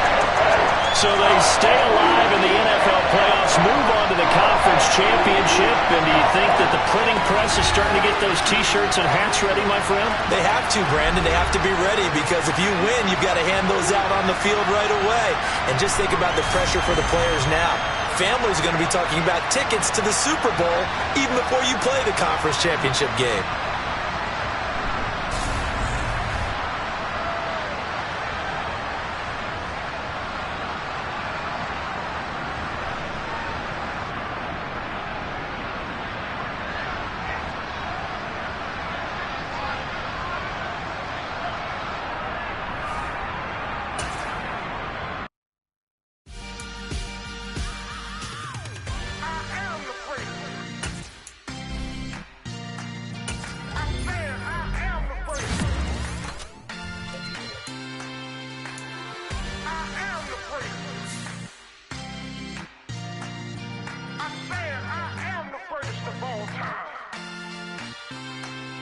So they stay alive in the NFL playoffs, move on to the conference championship. And do you think that the printing press is starting to get those T-shirts and hats ready, my friend? They have to, Brandon. They have to be ready because if you win, you've got to hand those out on the field right away. And just think about the pressure for the players now. Families are going to be talking about tickets to the Super Bowl even before you play the conference championship game.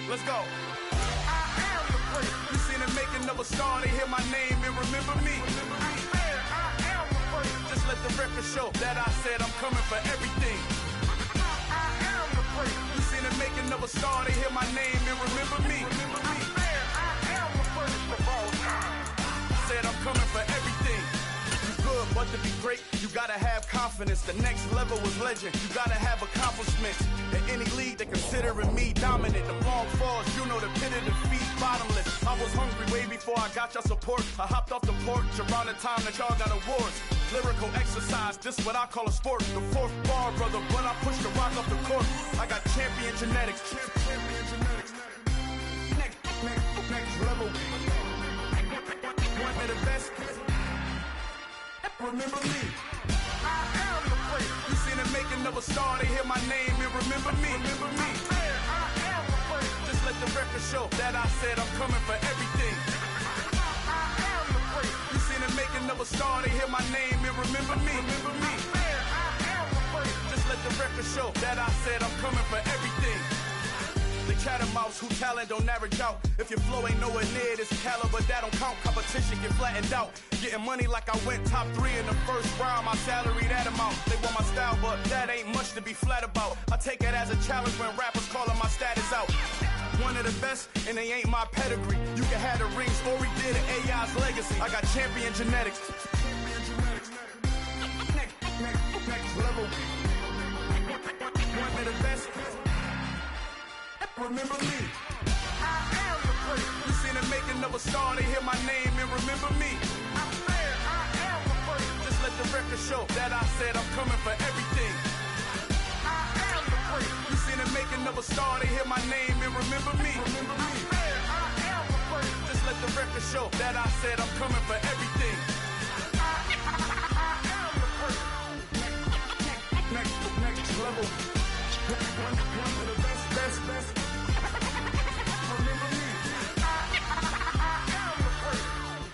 Let's go. I am the first. You seen the making of a star, they hear my name and remember me. I am the first. Just let the record show that I said I'm coming for everything. I am the first. You seen the making of a star, they hear my name and remember me. I am the first of all time. said I'm coming for everything. You good, but to be great, you gotta have confidence. The next level was legend, you gotta have accomplishments. In any league, they considering me dominant. The long falls, you know the pit of defeat, bottomless. I was hungry way before I got your support. I hopped off the porch around the time that y'all got awards. Lyrical exercise, this what I call a sport. The fourth bar, brother, when I push the rock off the court. I got champion genetics. Champion genetics. Next level. One of the best. Remember me. I am the place. You seen the making of a star, they hear my name and remember me. Remember me. I am the place. Just let the record show that I said I'm coming for everything. I am the place. You seen the making of a star, they hear my name and remember me. Remember me. I am the place. Just let the record show that I said I'm coming for everything. The catamounts who talent don't average out. If your flow ain't nowhere near this caliber, that don't count. Competition get flattened out. Getting money like I went top 3 in the first round. My salary that amount. They want my style, but that ain't much to be flat about. I take it as a challenge when rappers calling my status out. One of the best, and they ain't my pedigree. You can have the rings, or we did it, AI's legacy. I got champion genetics. Next level. One of the best. Remember me. I am the place. You seen the making of a star, they hear my name and remember me. I am the place. Just let the record show that I said I'm coming for everything. I am the place. You seen the making of a star, they hear my name and remember me. Remember me. I am the place. Just let the record show that I said I'm coming for everything. I am the place. Next level. One of the best. Remember me. I am the place.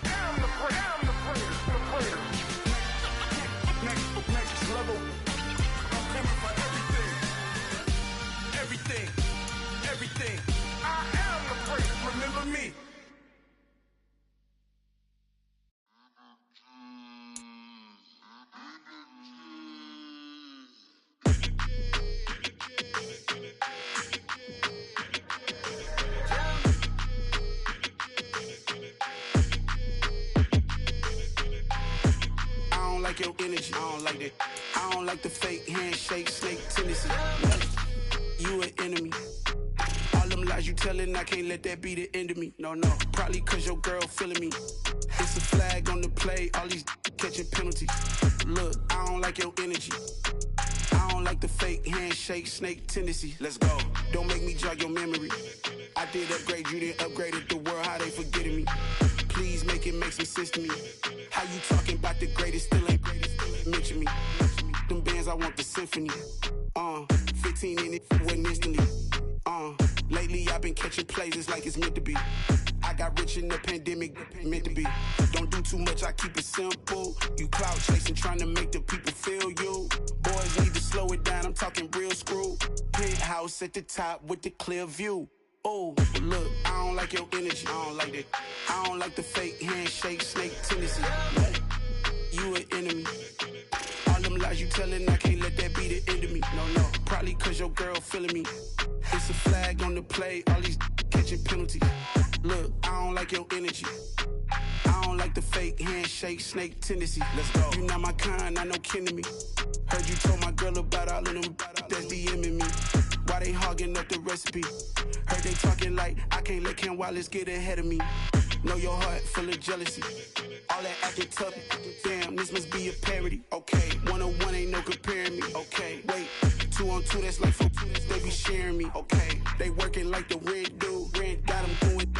Am the place. Next level. I'm coming for everything. I am the place. Remember me. Your energy, I don't like that. I don't like the fake handshake, snake tendency. You an enemy. All them lies you telling, I can't let that be the end of me. No, probably cause your girl feeling me. It's a flag on the play, all these catching penalties. Look, I don't like your energy. I don't like the fake handshake, snake tendency. Let's go. Don't make me jog your memory. I did upgrade, you didn't upgrade it. The world, how they forgetting me. Please make it make some sense to me. How you talking about the greatest, still ain't greatest, mention me. Them bands, I want the symphony. 15 in it, wasn't instantly. Lately I've been catching plays, it's like it's meant to be. I got rich in the pandemic, meant to be. Don't do too much, I keep it simple. You clout chasing, trying to make the people feel you. Boys need to slow it down, I'm talking real screw. Penthouse at the top with the clear view. Oh, look, I don't like your energy, I don't like that. I don't like the fake handshake, snake tendency. You an enemy. All them lies you telling, I can't let that be the end of me. No, probably cause your girl feeling me. It's a flag on the play, all these catching penalties. Look, I don't like your energy. I don't like the fake handshake, snake tendency. Let's go. You not my kind, I know kin to me. Heard you told my girl about all of them, that's DMing me. Why they hogging up the recipe? Heard they talking like I can't let Ken Wallace get ahead of me. Know your heart full of jealousy. All that acting tough, damn, this must be a parody. Okay, 1-on-1 ain't no comparing me. Okay, wait, 2-on-2, that's like 4-2, they be sharing me. Okay, they working like the rent dude. Rent got them doing,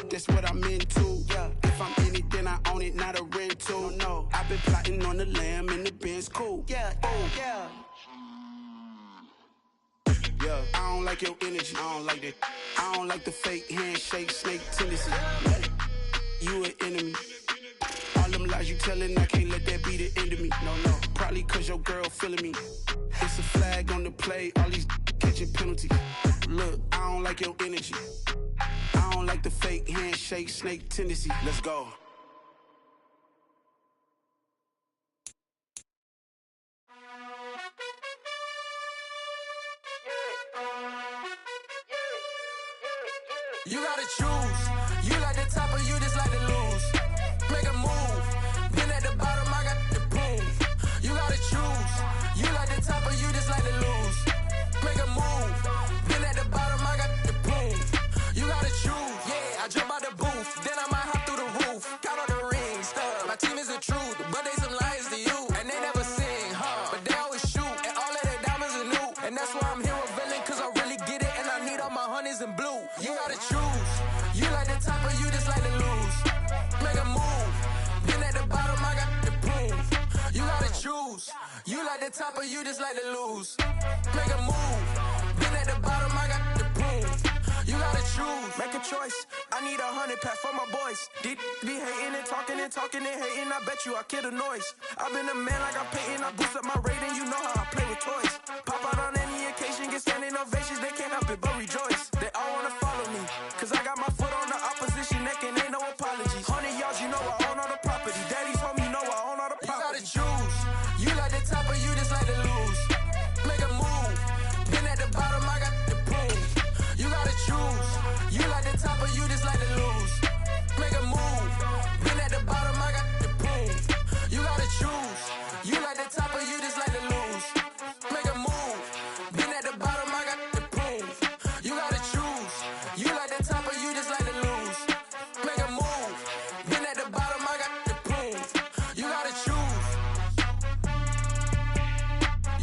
that's what I'm into. Yeah, if I'm in it, then I own it, not a rental. No, I've been plotting on the lamb and the Benz cool. Yeah, oh, yeah. Yeah, I don't like your energy, I don't like that. I don't like the fake handshake, snake tendency. You an enemy. All them lies you telling, I can't let that be the end of me. No, probably cause your girl feeling me. It's a flag on the play, all these catching penalties. Look, I don't like your energy. I don't like the fake handshake, snake tendency. Let's go. You gotta choose. You like the top or you just like to lose. Make a move. just like to lose. Make a move. Been at the bottom, I got the proof. You gotta choose. Yeah, I jump out the booth. Then I might hop through the roof. Count all the rings, stuff. My team is the truth, but they some liars to you. And they never sing, but they always shoot. And all of their diamonds are new. And that's why I'm here revealing, cause I really get it. And I need all my honeys in blue. You gotta choose. You like the top or you just like to lose. Make a move. Been at the bottom, I got the proof. You gotta choose. You like the top or you just like to lose. Make a move. Been at the bottom, I got the proof. You gotta choose. Make a choice. I need 100 pack for my boys. Be hating and talking and talking and hating. I bet you I kill the noise. I've been a man like I'm Peyton. I boost up my rating. You know how I play with toys. Pop out on any occasion, get standing ovations. They can't help it but rejoice. They all wanna follow me, cause I got my foot on the opposition neck and ain't no apologies. 100 yards, you know I own all the property. Daddy's home, you know I own all the property. You gotta choose. You like the top or you just like to lose. Make a move. Been at the bottom, I got the proof. You gotta choose. You like the top or you just like to lose. Make a move. Been at the bottom, I got the proof. You gotta choose. You like the top or you just like to lose. Make a move. Been at the bottom, I got the proof. You gotta choose. You like the top or you just like to lose. Make a move. Been at the bottom, I got the proof. You gotta choose.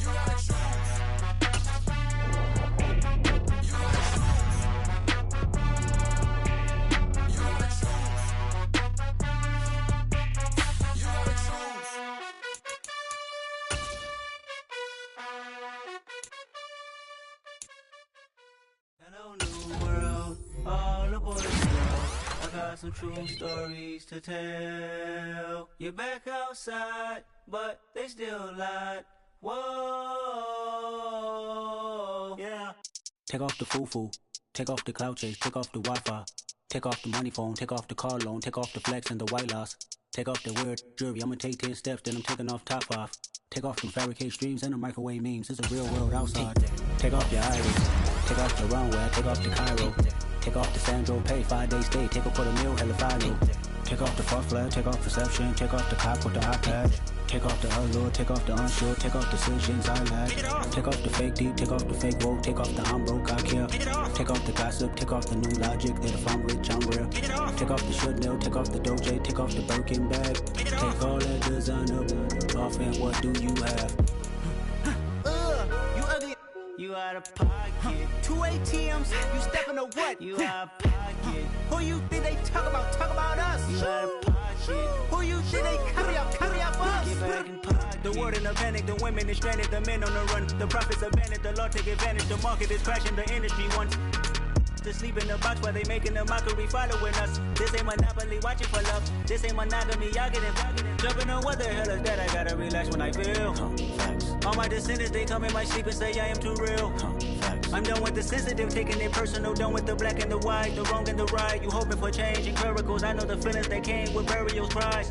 You gotta choose. You gotta choose. You gotta choose. You gotta choose. Hello, new world, all the boys know. I got some true stories to tell. You're back outside, but they still lied. Whoa, yeah. Take off the foo-foo, take off the cloud chase, take off the Wi-Fi, take off the money phone, take off the car loan, take off the flex and the white loss, take off the weird jewelry. I'ma take 10 steps, then I'm taking off top off. Take off the fabricate streams and the microwave memes. It's a real world outside. Take off your iris, take off the runway, take off the Cairo, take off the Sandro Pay, 5-day stay, take off for the meal, hella follow. Take off the fuck flag, take off perception, take off the cop with the iPad. Take off the allure, take off the unsure, take off decisions I lack. Take off the fake deep, take off the fake woke, take off the I'm broke, I care. Take off the gossip, take off the new logic that if I'm rich, I'm real. Take off the Chanel, take off the Doja, take off the Birkin bag. Take all that designer off and what do you have? You ugly. You out of pocket. 2 ATMs, you stepping to what? You out of pocket. Who you think they talk about? Talk about us. You out of pocket. Who you think they carry out for us? Get back in pocket. The world in a panic, the women is stranded, the men on the run. The profits abandoned, the law take advantage. The market is crashing, the industry wants to sleep in the box while they making a mockery following us. This ain't Monopoly, watching for love. This ain't monogamy, y'all getting jumping on what the hell is that? I gotta relax when I feel. All my descendants, they come in my sleep and say I am too real. I'm done with the sensitive, taking it personal. Done with the black and the white, the wrong and the right. You hoping for change and miracles. I know the feelings that came with burial cries.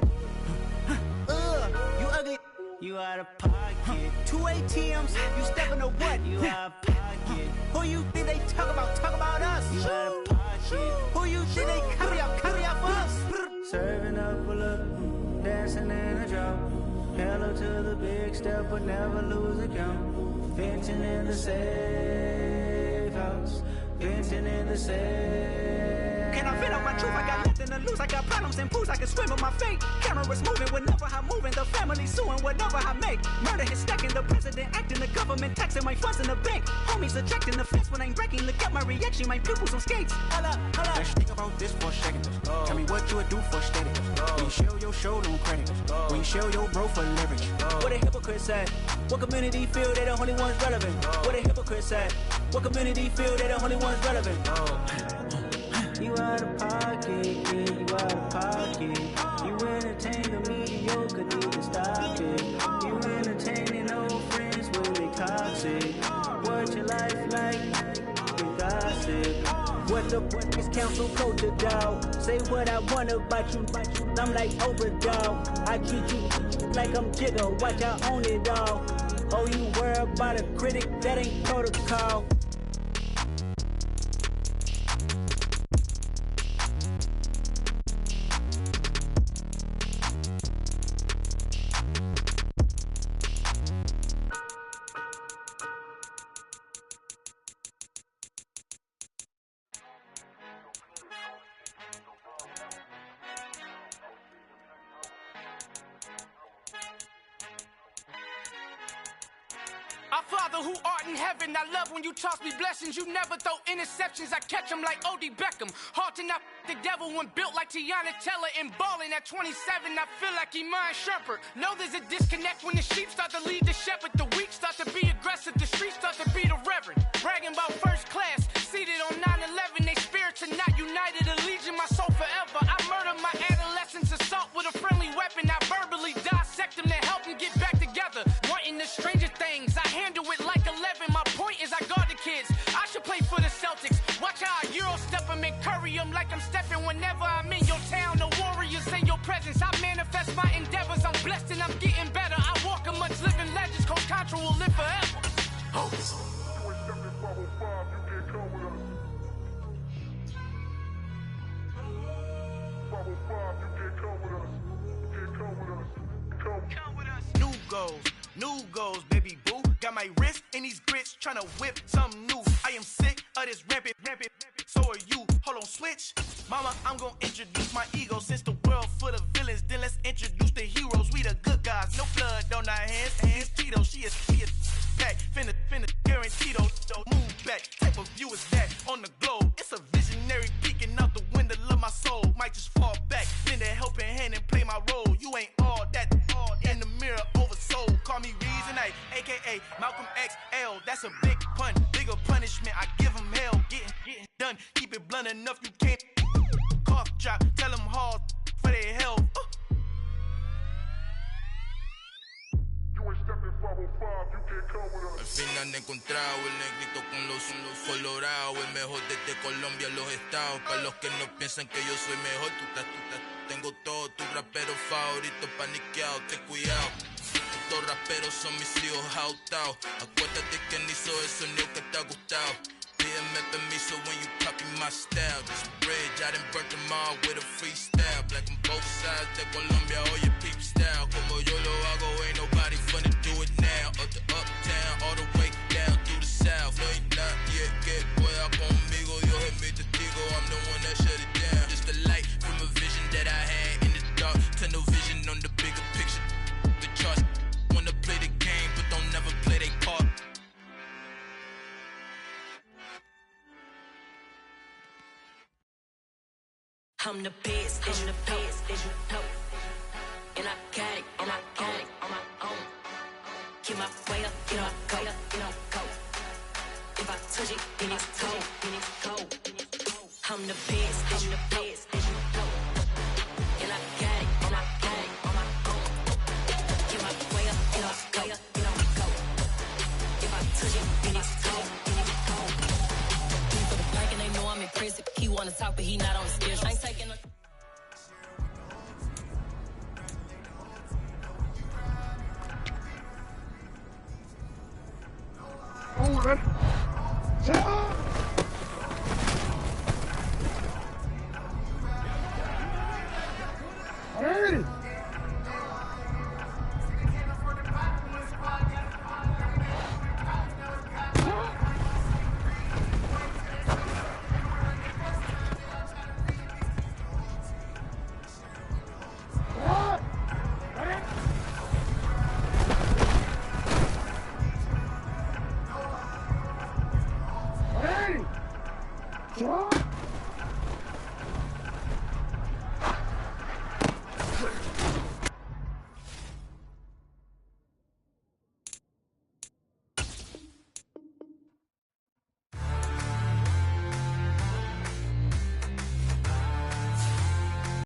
You ugly. You out of pocket. 2 ATMs, you stepping to what? You out of pocket. Who you think they talk about? Talk about us. You out of pocket. Who you think they carry out for us? Serving up a look, dancing in a drop. Hello to the big step, but never lose a count. Venting in the safe house. Venting in the safe. Can I feel out my truth? I got nothing to lose. I got problems and pools. I can swim with my fate. Cameras moving whenever I'm moving. The family suing whatever I make. Murder is stacking. The president acting. The government taxing my funds in the bank. Homies ejecting the fence when I'm breaking. Look at my reaction. My pupils on skates. Holla, holla. Let's think about this for a second. Tell me what you would do for steady. When you show your show, no credit. When you show your bro for leverage. What a hypocrite said. What community feel they the only ones relevant? What a hypocrite said. What community feel they the only ones relevant? You out of pocket, yeah, you out of pocket. You entertain the mediocre, need to stop it. You entertaining old friends when they toxic. What your life like? You gossip. What the fuck is council culture, dog? Say what I want about you. I'm like overdog. I treat you like I'm Jigga. Watch I own it all. Oh, you worry about a critic? That ain't protocol. Father who art in heaven, I love when you toss me blessings. You never throw interceptions, I catch them like O.D. Beckham. Hard to not the devil when built like Tiana Teller and balling at 27. I feel like Iman Shumpert. Know there's a disconnect when the sheep start to lead the shepherd. The weak start to be aggressive, the streets start to be the reverend. Bragging about first class, seated on 9/11. They spirits are not united, a legion, my soul forever. I murder my adolescence, assault with a friendly weapon. I verbally dissect them to help them get back together. Wanting the stranger things, I handle it like 11. My point is I guard the kids. I should play for the Celtics. Watch how I Euro step them and curry them like I'm stepping whenever I'm in your town. The warriors in your presence. I manifest my endeavors. I'm blessed and I'm getting better. I walk amongst living legends. Coach Contra will live forever. Oh. New goals, baby boo. Got my wrist in these grits, tryna whip something new. I am sick of this rampant. So are you. Hold on, switch. Mama, I'm gonna introduce my ego. Since the world full of villains, then let's introduce the heroes. We the good guys, no blood on our hands. Cheeto, she is back. Finna, guaranteed. Move back. Type of view is that on the globe? It's a visionary peeking out the window of my soul. Might just fall back, lend a helping hand and play my role. You ain't all that. In the mirror, oversold. Call me Reason A, aka Malcolm XL. That's a big pun, bigger punishment. I give him hell, getting done. Keep it blunt enough, you can't cough drop. Tell them hard for their health. Al final he encontrado el negrito con los colorados, el mejor desde Colombia, los estados. Para los que no piensan que yo soy mejor, tengo todo, tu rapero favorito paniqueado, ten cuidado. Estos raperos son mis hijos adoptados. Acuérdate que ni hizo el sonido que te ha gustado. Pídeme permiso when you copy my style. This bridge, I done burnt them all with a freestyle. Black on both sides de Colombia, oye peep style. Como yo lo hago, ain't nobody finna do it now. Up the uptown, all the way down through the south. No ain't not yet, que pueda conmigo. Dios es mi testigo, I'm the one that shut it down. Just a light from a vision that I had in the dark. Tunnel vision on the bigger picture. The charts wanna play the game, but don't never play their part. I'm the best, I'm the best, as you know. And I got it, and I got it on my own. Keep my way up, you know I go, you know go. If I touch it, then it's cold, then it's cold. I'm the best, I'm the best, as you know. And I got it, and I got it on my own. Keep my way up, you know I go, you know I go. If I touch it, then it's cold, then it's cold. For the blank and they know I'm impressive. He wanna talk, but he not on the schedule. I ain't taking no. Oh,